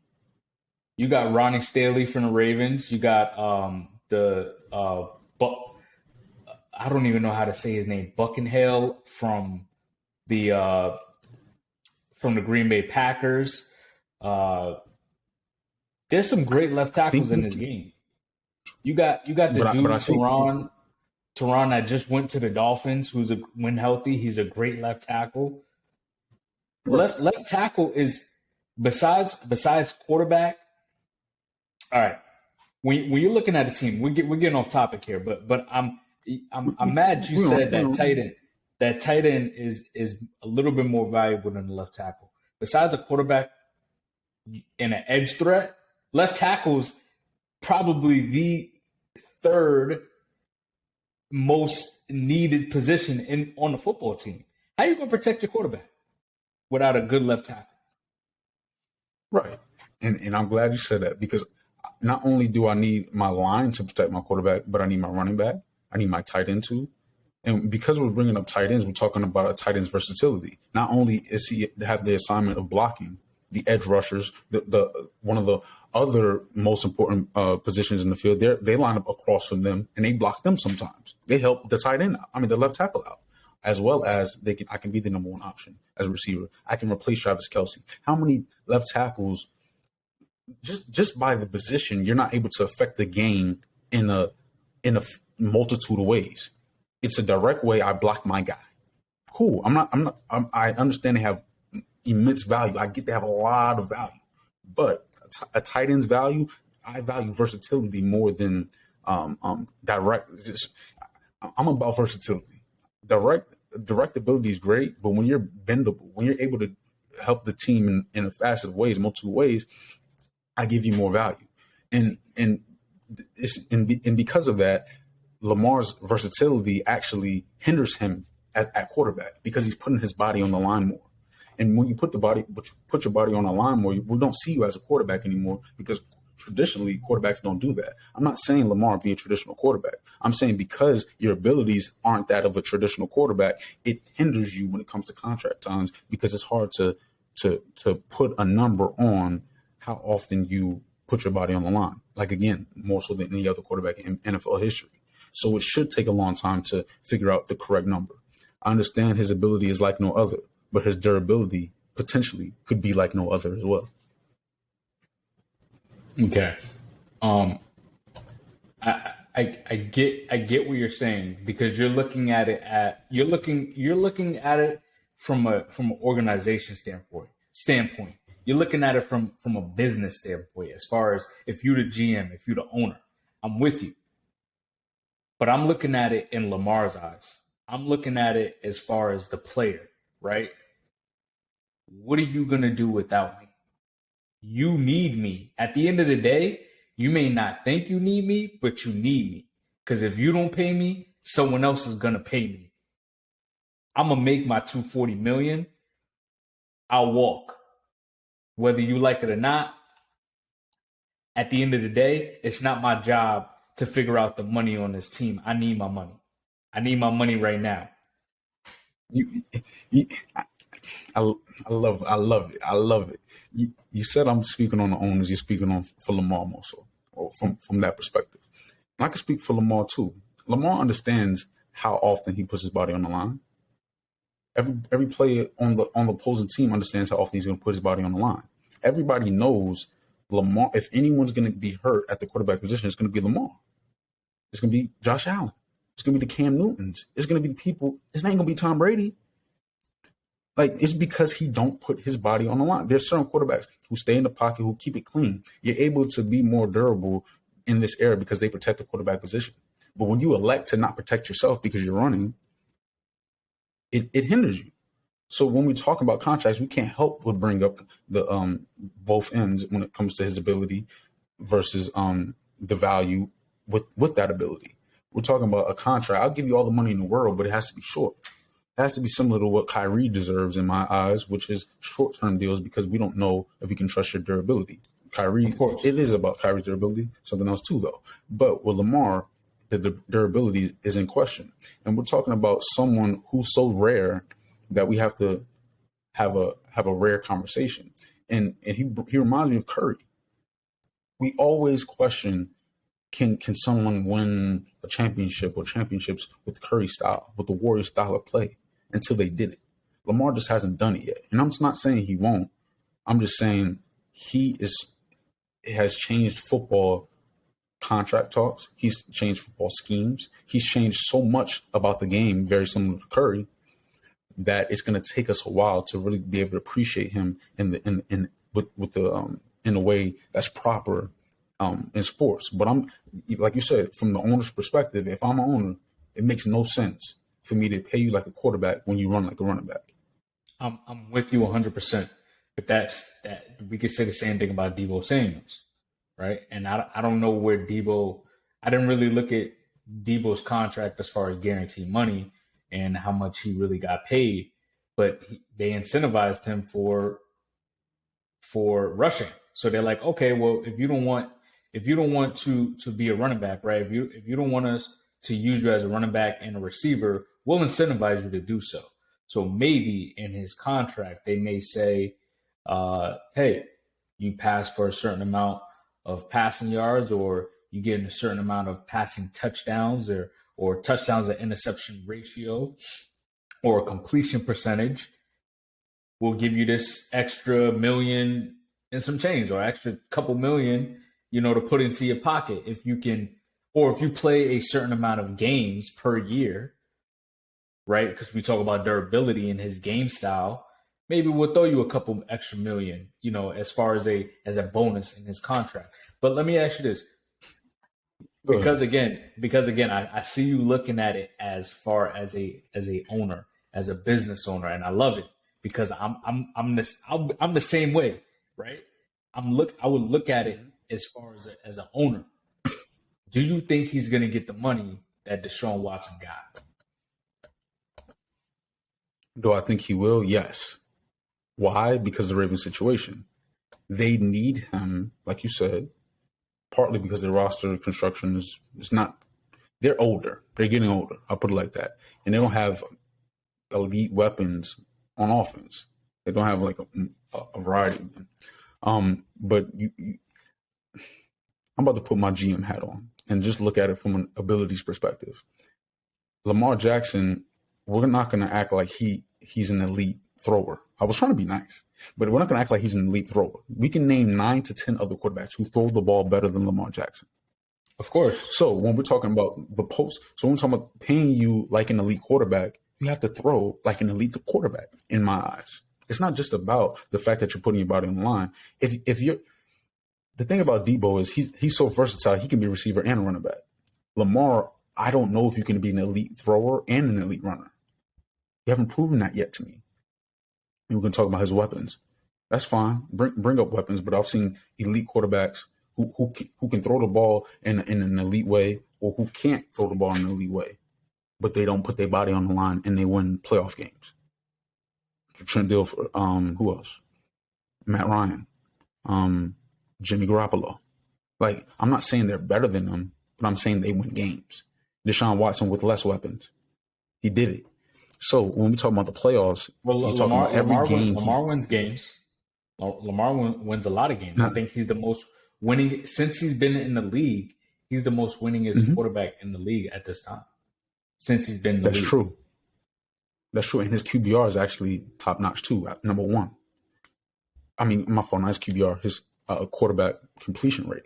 You got Ronnie Stanley from the Ravens. You got I don't even know how to say his name, Buckenhale from the Green Bay Packers. There's some great left tackles in this game. You got the dude Teron that just went to the Dolphins, who's when healthy, he's a great left tackle. Left tackle is besides quarterback. All right, when you're looking at a team, we're getting off topic here, but I'm mad you said that tight end is a little bit more valuable than the left tackle. Besides a quarterback and an edge threat, left tackle's probably the third most needed position on the football team. How are you going to protect your quarterback without a good left tackle? Right. And I'm glad you said that because not only do I need my line to protect my quarterback, but I need my running back. I need my tight end too. And because we're bringing up tight ends, we're talking about a tight end's versatility. Not only is he have the assignment of blocking the edge rushers, the one of the other most important positions in the field, they line up across from them and they block them sometimes. They help the tight end out. I mean, the left tackle out, as well as I can be the number one option as a receiver. I can replace Travis Kelce. How many left tackles, just by the position, you're not able to affect the game in a multitude of ways. It's a direct way. I block my guy. Cool. I understand they have immense value. I get they have a lot of value, but a tight end's value, I value versatility more than direct. I'm about versatility. Direct ability is great, but when you're bendable, when you're able to help the team in a facet of ways, multiple ways, I give you more value. And because of that, Lamar's versatility actually hinders him at quarterback because he's putting his body on the line more. And when you put your body on the line more, we don't see you as a quarterback anymore because traditionally quarterbacks don't do that. I'm not saying Lamar be a traditional quarterback. I'm saying because your abilities aren't that of a traditional quarterback, it hinders you when it comes to contract times because it's hard to put a number on how often you put your body on the line. Like, again, more so than any other quarterback in NFL history. So it should take a long time to figure out the correct number. I understand his ability is like no other, but his durability potentially could be like no other as well. Okay. I get what you're saying because you're looking at it from an organization standpoint. You're looking at it from a business standpoint, as far as if you're the GM, if you're the owner. I'm with you. But I'm looking at it in Lamar's eyes. I'm looking at it as far as the player, right? What are you going to do without me? You need me. At the end of the day, you may not think you need me, but you need me. Because if you don't pay me, someone else is going to pay me. I'm going to make my $240 million. I'll walk. Whether you like it or not, at the end of the day, it's not my job to figure out the money on this team. I need my money. I need my money right now. I love it. I love it. You said I'm speaking on the owners. You're speaking on for Lamar more so, or from that perspective. And I can speak for Lamar too. Lamar understands how often he puts his body on the line. Every player on the opposing team understands how often he's going to put his body on the line. Everybody knows Lamar. If anyone's going to be hurt at the quarterback position, it's going to be Lamar. It's going to be Josh Allen. It's going to be the Cam Newtons. It's going to be people. It's not going to be Tom Brady. Like, it's because he don't put his body on the line. There's certain quarterbacks who stay in the pocket, who keep it clean. You're able to be more durable in this era because they protect the quarterback position. But when you elect to not protect yourself because you're running, it hinders you. So when we talk about contracts, we can't help but bring up the both ends when it comes to his ability versus the value with that ability. We're talking about a contract. I'll give you all the money in the world, but it has to be short. It has to be similar to what Kyrie deserves in my eyes, which is short-term deals because we don't know if we can trust your durability. Kyrie, of course, it is about Kyrie's durability, something else too, though. But with Lamar, the durability is in question. And we're talking about someone who's so rare that we have to have a rare conversation. And he reminds me of Curry. We always question, can someone win a championship or championships with Curry style, with the Warrior style of play, until they did it. Lamar just hasn't done it yet. And I'm not saying he won't. I'm just saying it has changed football contract talks. He's changed football schemes. He's changed so much about the game, very similar to Curry, that it's going to take us a while to really be able to appreciate him in a way that's proper in sports. But I'm, like you said, from the owner's perspective, if I'm an owner, it makes no sense for me to pay you like a quarterback when you run like a running back. I'm with you 100%. But that we could say the same thing about Deebo Samuels, right? And I don't know where Deebo. I didn't really look at Deebo's contract as far as guaranteed money and how much he really got paid, but they incentivized him for for rushing. So they're like, okay, well, if you don't want to be a running back, right? If you don't want us to use you as a running back and a receiver, we'll incentivize you to do so. So maybe in his contract, they may say, hey, you pass for a certain amount of passing yards, or you get a certain amount of passing touchdowns, or touchdowns to interception ratio, or completion percentage. We'll give you this extra million and some change, or extra couple million, to put into your pocket if you can, or if you play a certain amount of games per year, right? Because we talk about durability in his game style. Maybe we'll throw you a couple extra million, as far as a bonus in his contract. But let me ask you this, because again, I see you looking at it as far as a owner, as a business owner, and I love it because I'm the same way, right? I would look at it as far as an owner. Do you think he's going to get the money that Deshaun Watson got? Do I think he will? Yes. Why? Because of the Ravens situation. They need him, like you said, partly because their roster construction is not. They're older. They're getting older. I'll put it like that. And they don't have elite weapons on offense. They don't have like a variety of them. But I'm about to put my GM hat on and just look at it from an abilities perspective. Lamar Jackson, we're not going to act like he's an elite thrower. I was trying to be nice, but we're not going to act like he's an elite thrower. We can name 9 to 10 other quarterbacks who throw the ball better than Lamar Jackson. Of course. So when we're talking about when we're talking about paying you like an elite quarterback, you have to throw like an elite quarterback in my eyes. It's not just about the fact that you're putting your body on the line. If you're, the thing about Debo is he's so versatile. He can be a receiver and a running back. Lamar, I don't know if you can be an elite thrower and an elite runner. You haven't proven that yet to me. And we're going to talk about his weapons. That's fine. Bring up weapons, but I've seen elite quarterbacks who can throw the ball in an elite way, or who can't throw the ball in an elite way, but they don't put their body on the line and they win playoff games. Trent Dilfer, who else? Matt Ryan, Jimmy Garoppolo. Like, I'm not saying they're better than them, but I'm saying they win games. Deshaun Watson with less weapons, he did it. So when we talk about the playoffs, you're talking about every game. Lamar wins games. Lamar wins a lot of games. I think he's the most winning since he's been in the league. He's the most winningest quarterback in the league at this time since he's been in the league. That's true. That's true. And his QBR is actually top notch too, at number 1. I mean, my fault, not his QBR, his quarterback completion rate.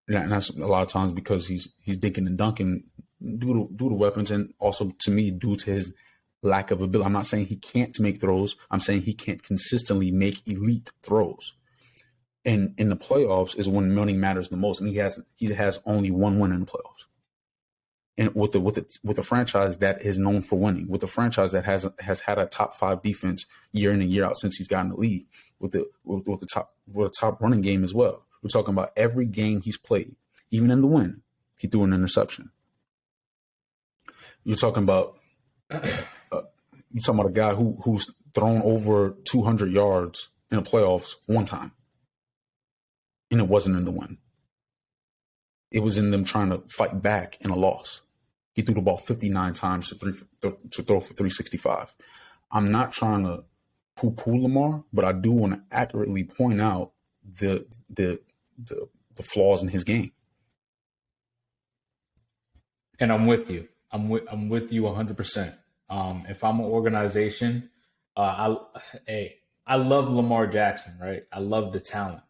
And that's a lot of times because he's dinking and dunking due to weapons, and also to me due to his lack of ability. I'm not saying he can't make throws. I'm saying he can't consistently make elite throws. And in the playoffs is when winning matters the most. And he has only one win in the playoffs. And with a franchise that is known for winning, with a franchise that has had a top 5 defense year in and year out since he's gotten the league, with a top running game as well. We're talking about every game he's played, even in the win, he threw an interception. You're talking about a guy who's thrown over 200 yards in the playoffs one time, and it wasn't in the win. It was in them trying to fight back in a loss. He threw the ball 59 times to throw for 365. I'm not trying to poo-poo Lamar, but I do want to accurately point out the flaws in his game. And I'm with you. I'm with you 100%. If I'm an organization, I love Lamar Jackson, right? I love the talent.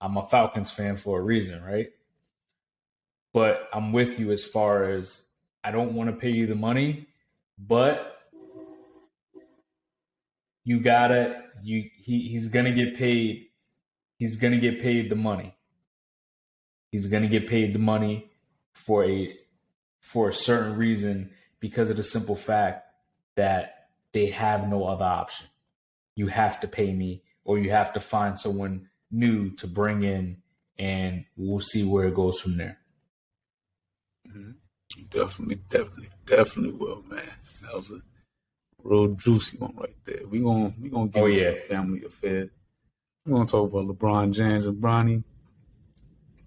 I'm a Falcons fan for a reason, right? But I'm with you as far as I don't want to pay you the money, but you gotta he's gonna get paid. He's gonna get paid the money. He's gonna get paid the money for a certain reason, because of the simple fact that they have no other option. You have to pay me, or you have to find someone new to bring in, and we'll see where it goes from there. Definitely will, man. That was a real juicy one right there. We gonna give it a family affair. We're gonna talk about LeBron James and Bronny.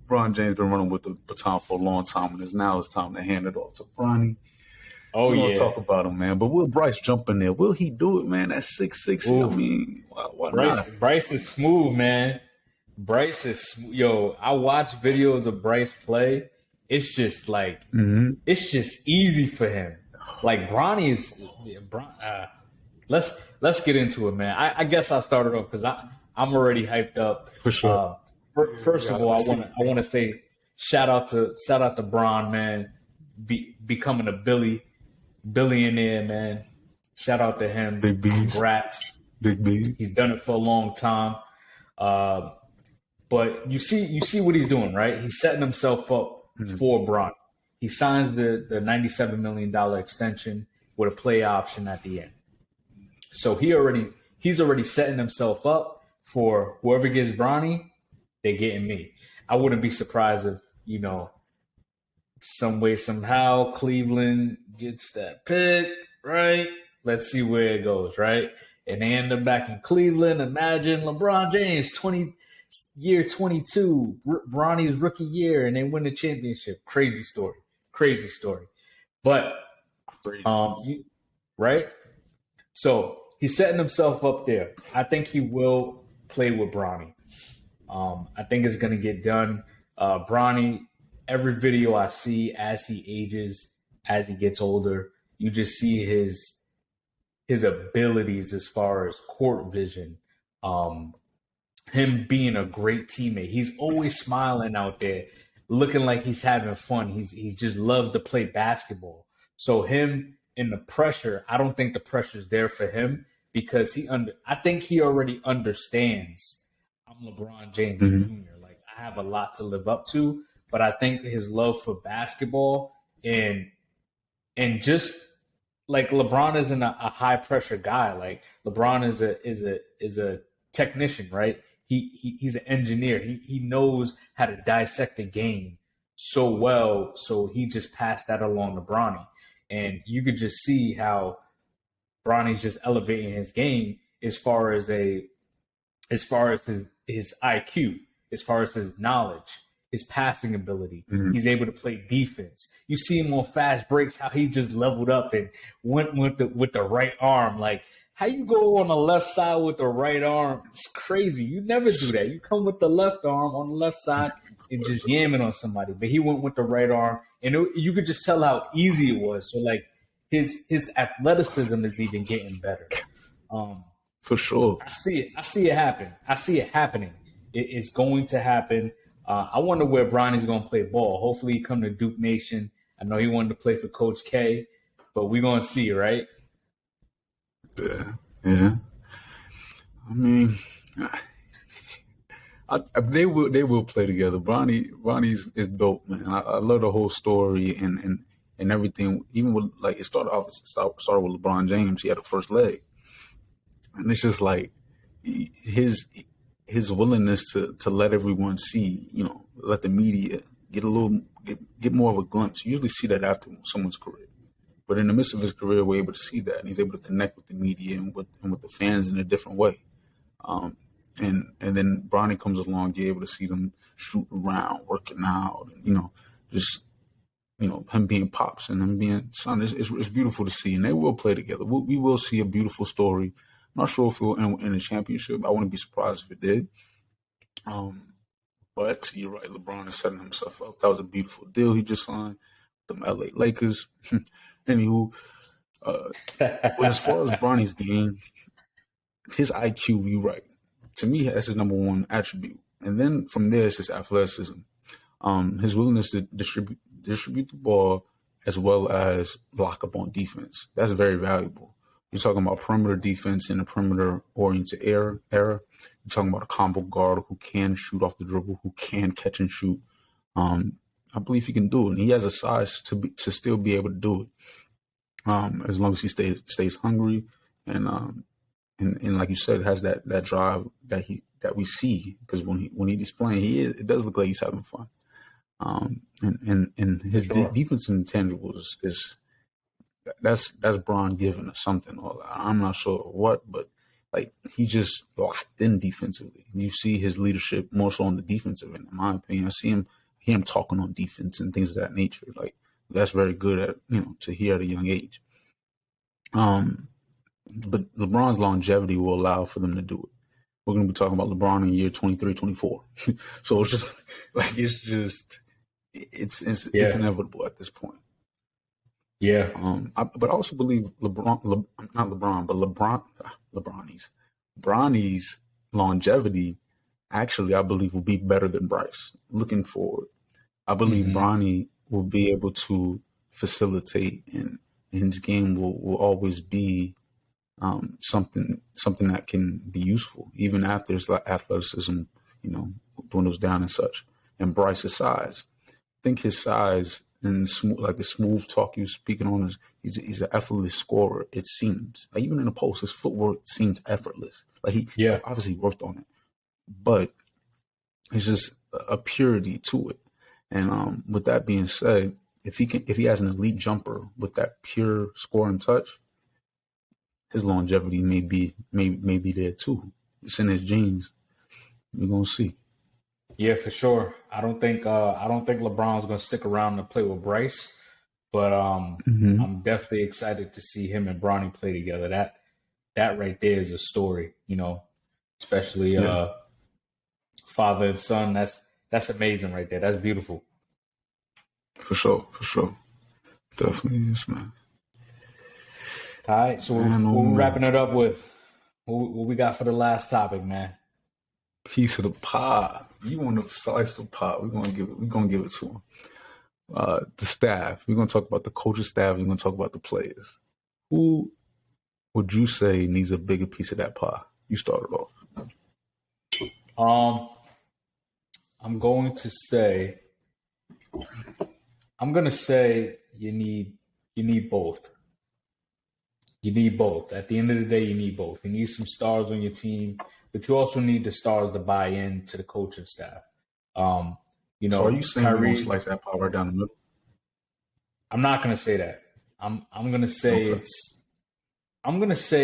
LeBron James been running with the baton for a long time, and now it's time to hand it off to Bronny. Oh We're gonna yeah. talk about him, man. But will Bryce jump in there? Will he do it, man? That's 6'6". I Ooh, mean, why not? Bryce is smooth, man. I watch videos of Bryce play. It's just like it's just easy for him. Like Bronny is. Let's get into it, man. I guess I'll start it off because I'm already hyped up. For sure. First of all, I want to say shout out to Bron, man, becoming a billionaire, man. Shout out to him. Big B. Congrats. Big B. He's done it for a long time. But you see what he's doing, right? He's setting himself up for Bron. He signs the $97 million extension with a play option at the end. So he's already setting himself up for whoever gets Bronny, they getting me. I wouldn't be surprised if, some way, somehow Cleveland gets that pick, right? Let's see where it goes, right? And they end up back in Cleveland. Imagine LeBron James, 22, Bronny's rookie year, and they win the championship. Crazy story. But, right? So he's setting himself up there. I think he will play with Bronny. I think it's going to get done. Bronny, every video I see as he ages, as he gets older, you just see his abilities as far as court vision. Him being a great teammate. He's always smiling out there, looking like he's having fun. He just loves to play basketball. So him in the pressure, I don't think the pressure's there for him because I think he already understands I'm LeBron James Jr. Like I have a lot to live up to, but I think his love for basketball and just like LeBron isn't a high pressure guy. Like LeBron is a technician, right? He's an engineer. He knows how to dissect the game so well. So he just passed that along to Bronny. And you could just see how Bronny's just elevating his game as far as his IQ, as far as his knowledge, his passing ability. He's able to play defense. You see him on fast breaks, how he just leveled up and went with the right arm. Like how you go on the left side with the right arm? It's crazy. You never do that. You come with the left arm on the left side and just yamming on somebody. But he went with the right arm, and you could just tell how easy it was. So like his athleticism is even getting better. For sure. I see it happen. I see it happening. It's going to happen. I wonder where Bronny's going to play ball. Hopefully he come to Duke Nation. I know he wanted to play for Coach K, but we're going to see, right? Yeah. I mean, they will play together. Bronny's is dope, man. I love the whole story and everything. Even with like it started with LeBron James. He had the first leg, and it's just like his willingness to let everyone see, let the media get more of a glimpse. You usually see that after someone's career. But in the midst of his career, we're able to see that, and he's able to connect with the media and with the fans in a different way. And then Bronny comes along, you're able to see them shooting around, working out, and him being pops and him being son. It's beautiful to see, and they will play together. We will see a beautiful story. I'm not sure if it will end in a championship. I wouldn't be surprised if it did. But you're right, LeBron is setting himself up. That was a beautiful deal he just signed with them LA Lakers. Anywho, but as far as Bronny's game, his IQ, you're right. To me, that's his number one attribute. And then from there, it's his athleticism. His willingness to distribute the ball as well as lock up on defense. That's very valuable. You're talking about perimeter defense in a perimeter-oriented era. You're talking about a combo guard who can shoot off the dribble, who can catch and shoot. I believe he can do it, and he has a size to still be able to do it, as long as he stays hungry and like you said, has that drive that we see, because when he's playing, it does look like he's having fun. And his defense intangibles that's Bron giving us something. Or I'm not sure what, but like he just locked in defensively. You see his leadership more so on the defensive end, in my opinion. I hear him talking on defense and things of that nature. Like that's very good at to hear at a young age. But LeBron's longevity will allow for them to do it. We're going to be talking about LeBron in year 23, 24. So it's just like it's inevitable at this point. Yeah. But I also believe Bronny's longevity actually, I believe, will be better than Bryce. Looking forward, I believe Bronny will be able to facilitate, and his game will always be something that can be useful, even after his athleticism, dwindles down and such. And Bryce's size, I think his size and the smooth talk you're speaking on he's an effortless scorer. It seems like even in the post, his footwork seems effortless. Like he obviously worked on it, but it's just a purity to it. And with that being said, if he has an elite jumper with that pure scoring touch, his longevity may be there too. It's in his genes. We're gonna see. Yeah, for sure. I don't think LeBron's gonna stick around to play with Bryce, but I'm definitely excited to see him and Bronny play together. That right there is a story, especially father and son. That's amazing right there. That's beautiful. For sure. Definitely is, man. All right, so we're wrapping it up with what we got for the last topic, man. Piece of the pie. You want to slice the pie? We're gonna give it to him. The staff. We're gonna talk about the coaching staff. We're gonna talk about the players. Who would you say needs a bigger piece of that pie? You started off. I'm going to say you need both. You need both. At the end of the day, you need both. You need some stars on your team, but you also need the stars to buy in to the coaching staff. So are you saying you're going to slice that pie right down the middle? I'm not going to say that. I'm going to say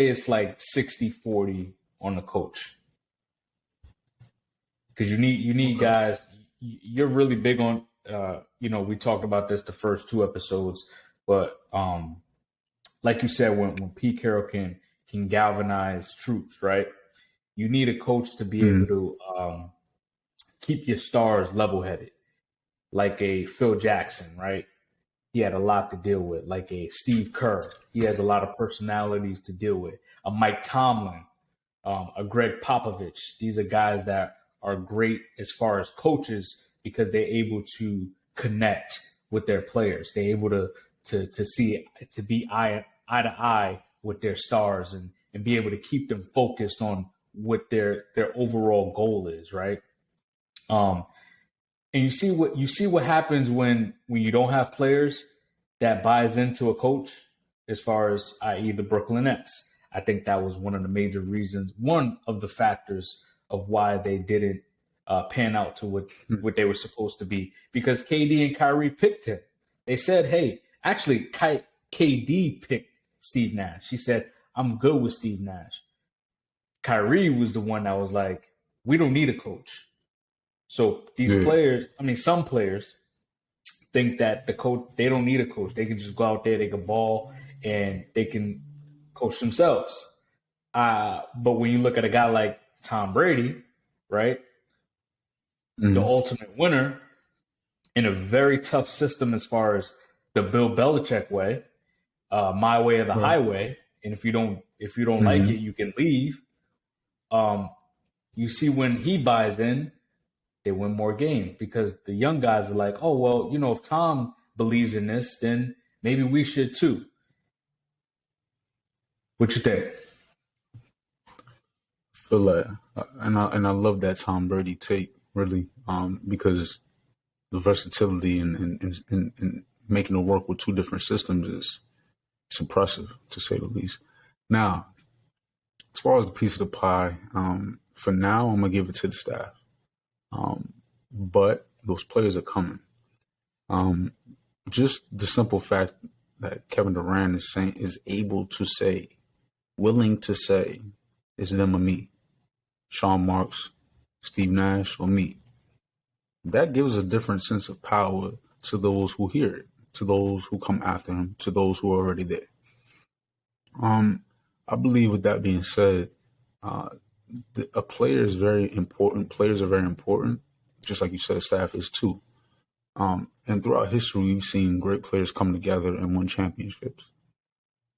it's like 60-40 on the coach. Because you need guys. You're really big on. We talked about this the first 2 episodes, but like you said, when Pete Carroll can galvanize troops, right? You need a coach to be able to keep your stars level-headed, like a Phil Jackson, right? He had a lot to deal with. Like a Steve Kerr, he has a lot of personalities to deal with. A Mike Tomlin, a Greg Popovich. These are guys that are great as far as coaches because they're able to connect with their players. They're able to be eye to eye with their stars and be able to keep them focused on what their overall goal is, right? And you see what happens when you don't have players that buys into a coach, as far as i.e. the Brooklyn Nets. I think that was one of the major reasons, one of the factors of why they didn't pan out to what they were supposed to be, because KD and Kyrie picked him. They said, hey, actually, KD picked Steve Nash. He said, I'm good with Steve Nash. Kyrie was the one that was like, we don't need a coach. So these players, some players think that the coach, they don't need a coach. They can just go out there, they can ball, and they can coach themselves. But when you look at a guy like Tom Brady, right, the ultimate winner in a very tough system as far as the Bill Belichick way, my way or the highway, and if you don't like it, you can leave. You see when he buys in, they win more games because the young guys are like, oh, well, if Tom believes in this, then maybe we should too. What you think? Feel that, and I love that Tom Brady take, really, because the versatility and making it work with 2 different systems is impressive, to say the least. Now, as far as the piece of the pie, for now, I'm gonna give it to the staff. But those players are coming. Just the simple fact that Kevin Durant is willing to say It's them or me. Sean Marks, Steve Nash, or me. That gives a different sense of power to those who hear it, to those who come after him, to those who are already there. I believe with that being said, a player is very important. Players are very important, just like you said, staff is too. And throughout history, we've seen great players come together and win championships.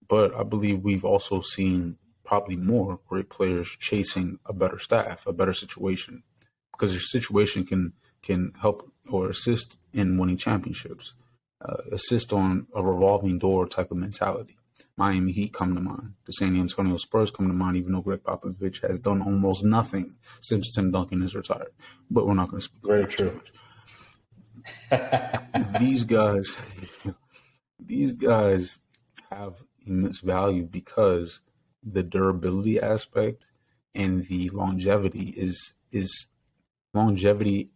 But I believe we've also seen probably more great players chasing a better staff, a better situation, because your situation can help or assist in winning championships, assist on a revolving door type of mentality. Miami Heat come to mind. The San Antonio Spurs come to mind, even though Greg Popovich has done almost nothing since Tim Duncan is retired. But we're not going to speak Very about that true. too much. These guys have immense value because the durability aspect and the longevity is longevity.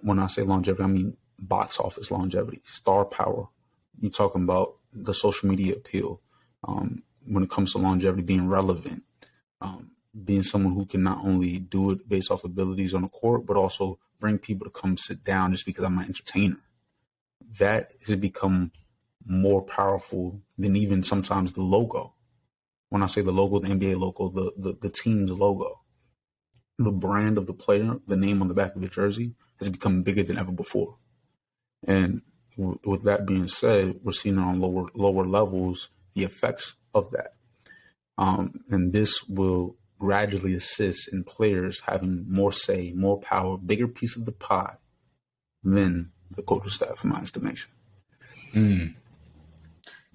When I say longevity, I mean box office longevity, star power. You're talking about the social media appeal. When it comes to longevity, being relevant, being someone who can not only do it based off abilities on the court, but also bring people to come sit down just because I'm an entertainer. That has become more powerful than even sometimes the logo. When I say the logo, the NBA logo, the team's logo, the brand of the player, the name on the back of the jersey has become bigger than ever before. And with that being said, we're seeing on lower levels the effects of that. And this will gradually assist in players having more say, more power, bigger piece of the pie than the coaching staff, in my estimation.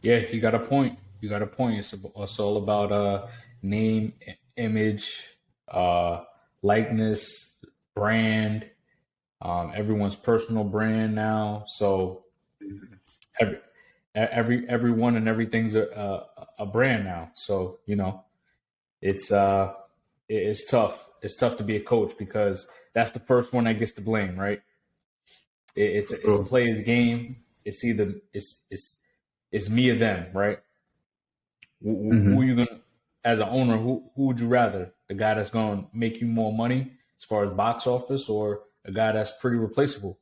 Yeah, you got a point. You got a point. It's all about name, image, likeness, brand, everyone's personal brand now. So everyone and everything's a brand now. So it's tough. It's tough to be a coach because that's the first one that gets the blame, right? It's a player's game. It's either it's me or them, right? Who are you gonna, as an owner, who would you rather? The guy that's gonna make you more money as far as box office, or a guy that's pretty replaceable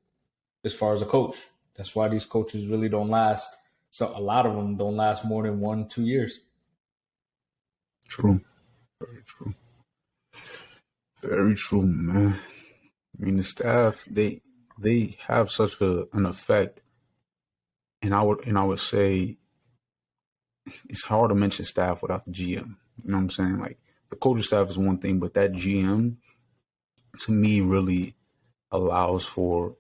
as far as a coach? That's why these coaches really don't last. So a lot of them don't last more than 1-2 years. True. Very true. Very true, man. I mean, the staff, they have such an effect, and I would say it's hard to mention staff without the GM. You know what I'm saying? Like, the coaching staff is one thing, but that GM, to me, really allows for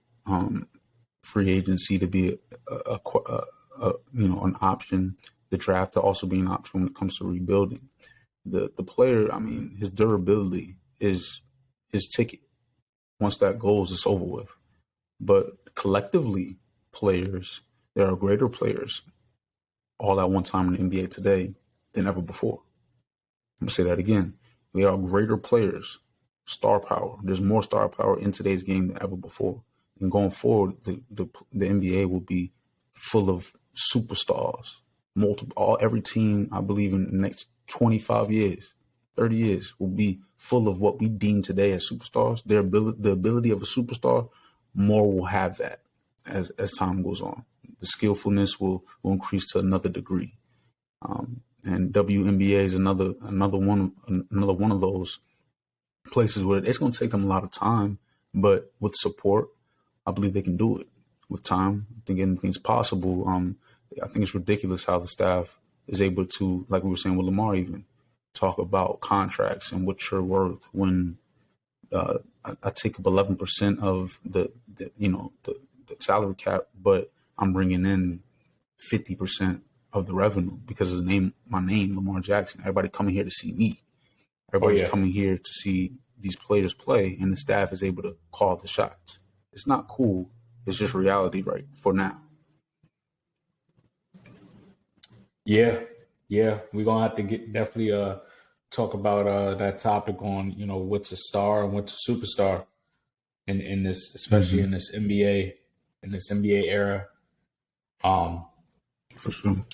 free agency to be an option. The draft to also be an option when it comes to rebuilding. The player, I mean, his durability is his ticket. Once that goes, it's over with. But collectively, players, there are greater players all at one time in the NBA today than ever before. I'm going to say that again. There are greater players, star power. There's more star power in today's game than ever before. And going forward, the NBA will be full of superstars. Every team, I believe, in the next 25 years, 30 years, will be full of what we deem today as superstars. The ability of a superstar, more will have that as time goes on. The skillfulness will increase to another degree. And WNBA is another one of those places where it's going to take them a lot of time, but with support, I believe they can do it. With time, I think anything's possible. I think it's ridiculous how the staff is able to, like we were saying with Lamar, even talk about contracts and what you're worth when I take up 11% of the salary cap, but I'm bringing in 50% of the revenue because of my name, Lamar Jackson. Everybody coming here to see me. Everybody's coming here to see these players play, and the staff is able to call the shots. It's not cool. It's just reality right for now. Yeah. We're gonna have to definitely talk about that topic on what's a star and what's a superstar in this, especially in this NBA era. For sure.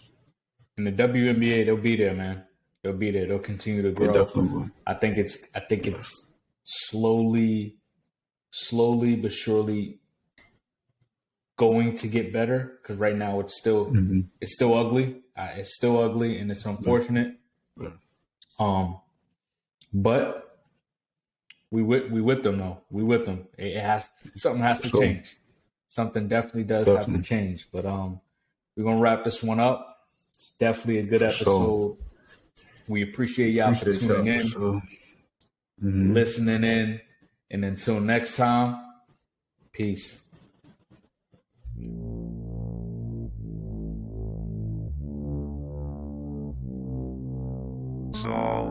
In the WNBA, they'll be there, man. They'll be there. They'll continue to They grow. definitely will. I think it's slowly but surely going to get better, because right now it's still ugly. It's still ugly, and it's unfortunate. Yeah. But we with them though. We with them. Something has to change. Something definitely does have to change. But we're gonna wrap this one up. It's definitely a good episode. We appreciate y'all for tuning in, listening in, and until next time, peace. So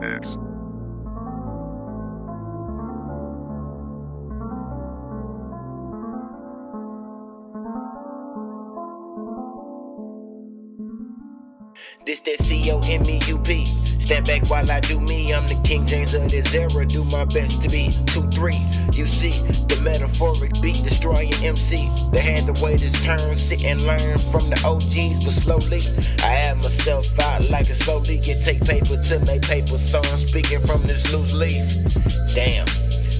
This that C-O-M-E-U-P. Stand back while I do me. I'm the King James of this era. Do my best to be 2-3. You see, the metaphoric beat destroying MC. They had to wait his turn, sit and learn from the OGs, but slowly I had myself out like a slowly. You take paper to make paper, so I'm speaking from this loose leaf. Damn.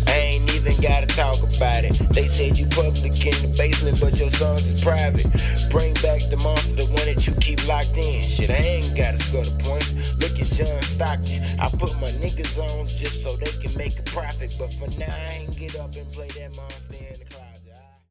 I ain't even gotta talk about it. They said you public in the basement, but your songs is private. Bring back the monster, the one that you keep locked in. Shit, I ain't gotta score the points. Look at John Stockton. I put my niggas on just so they can make a profit. But for now, I ain't get up and play that monster in the closet.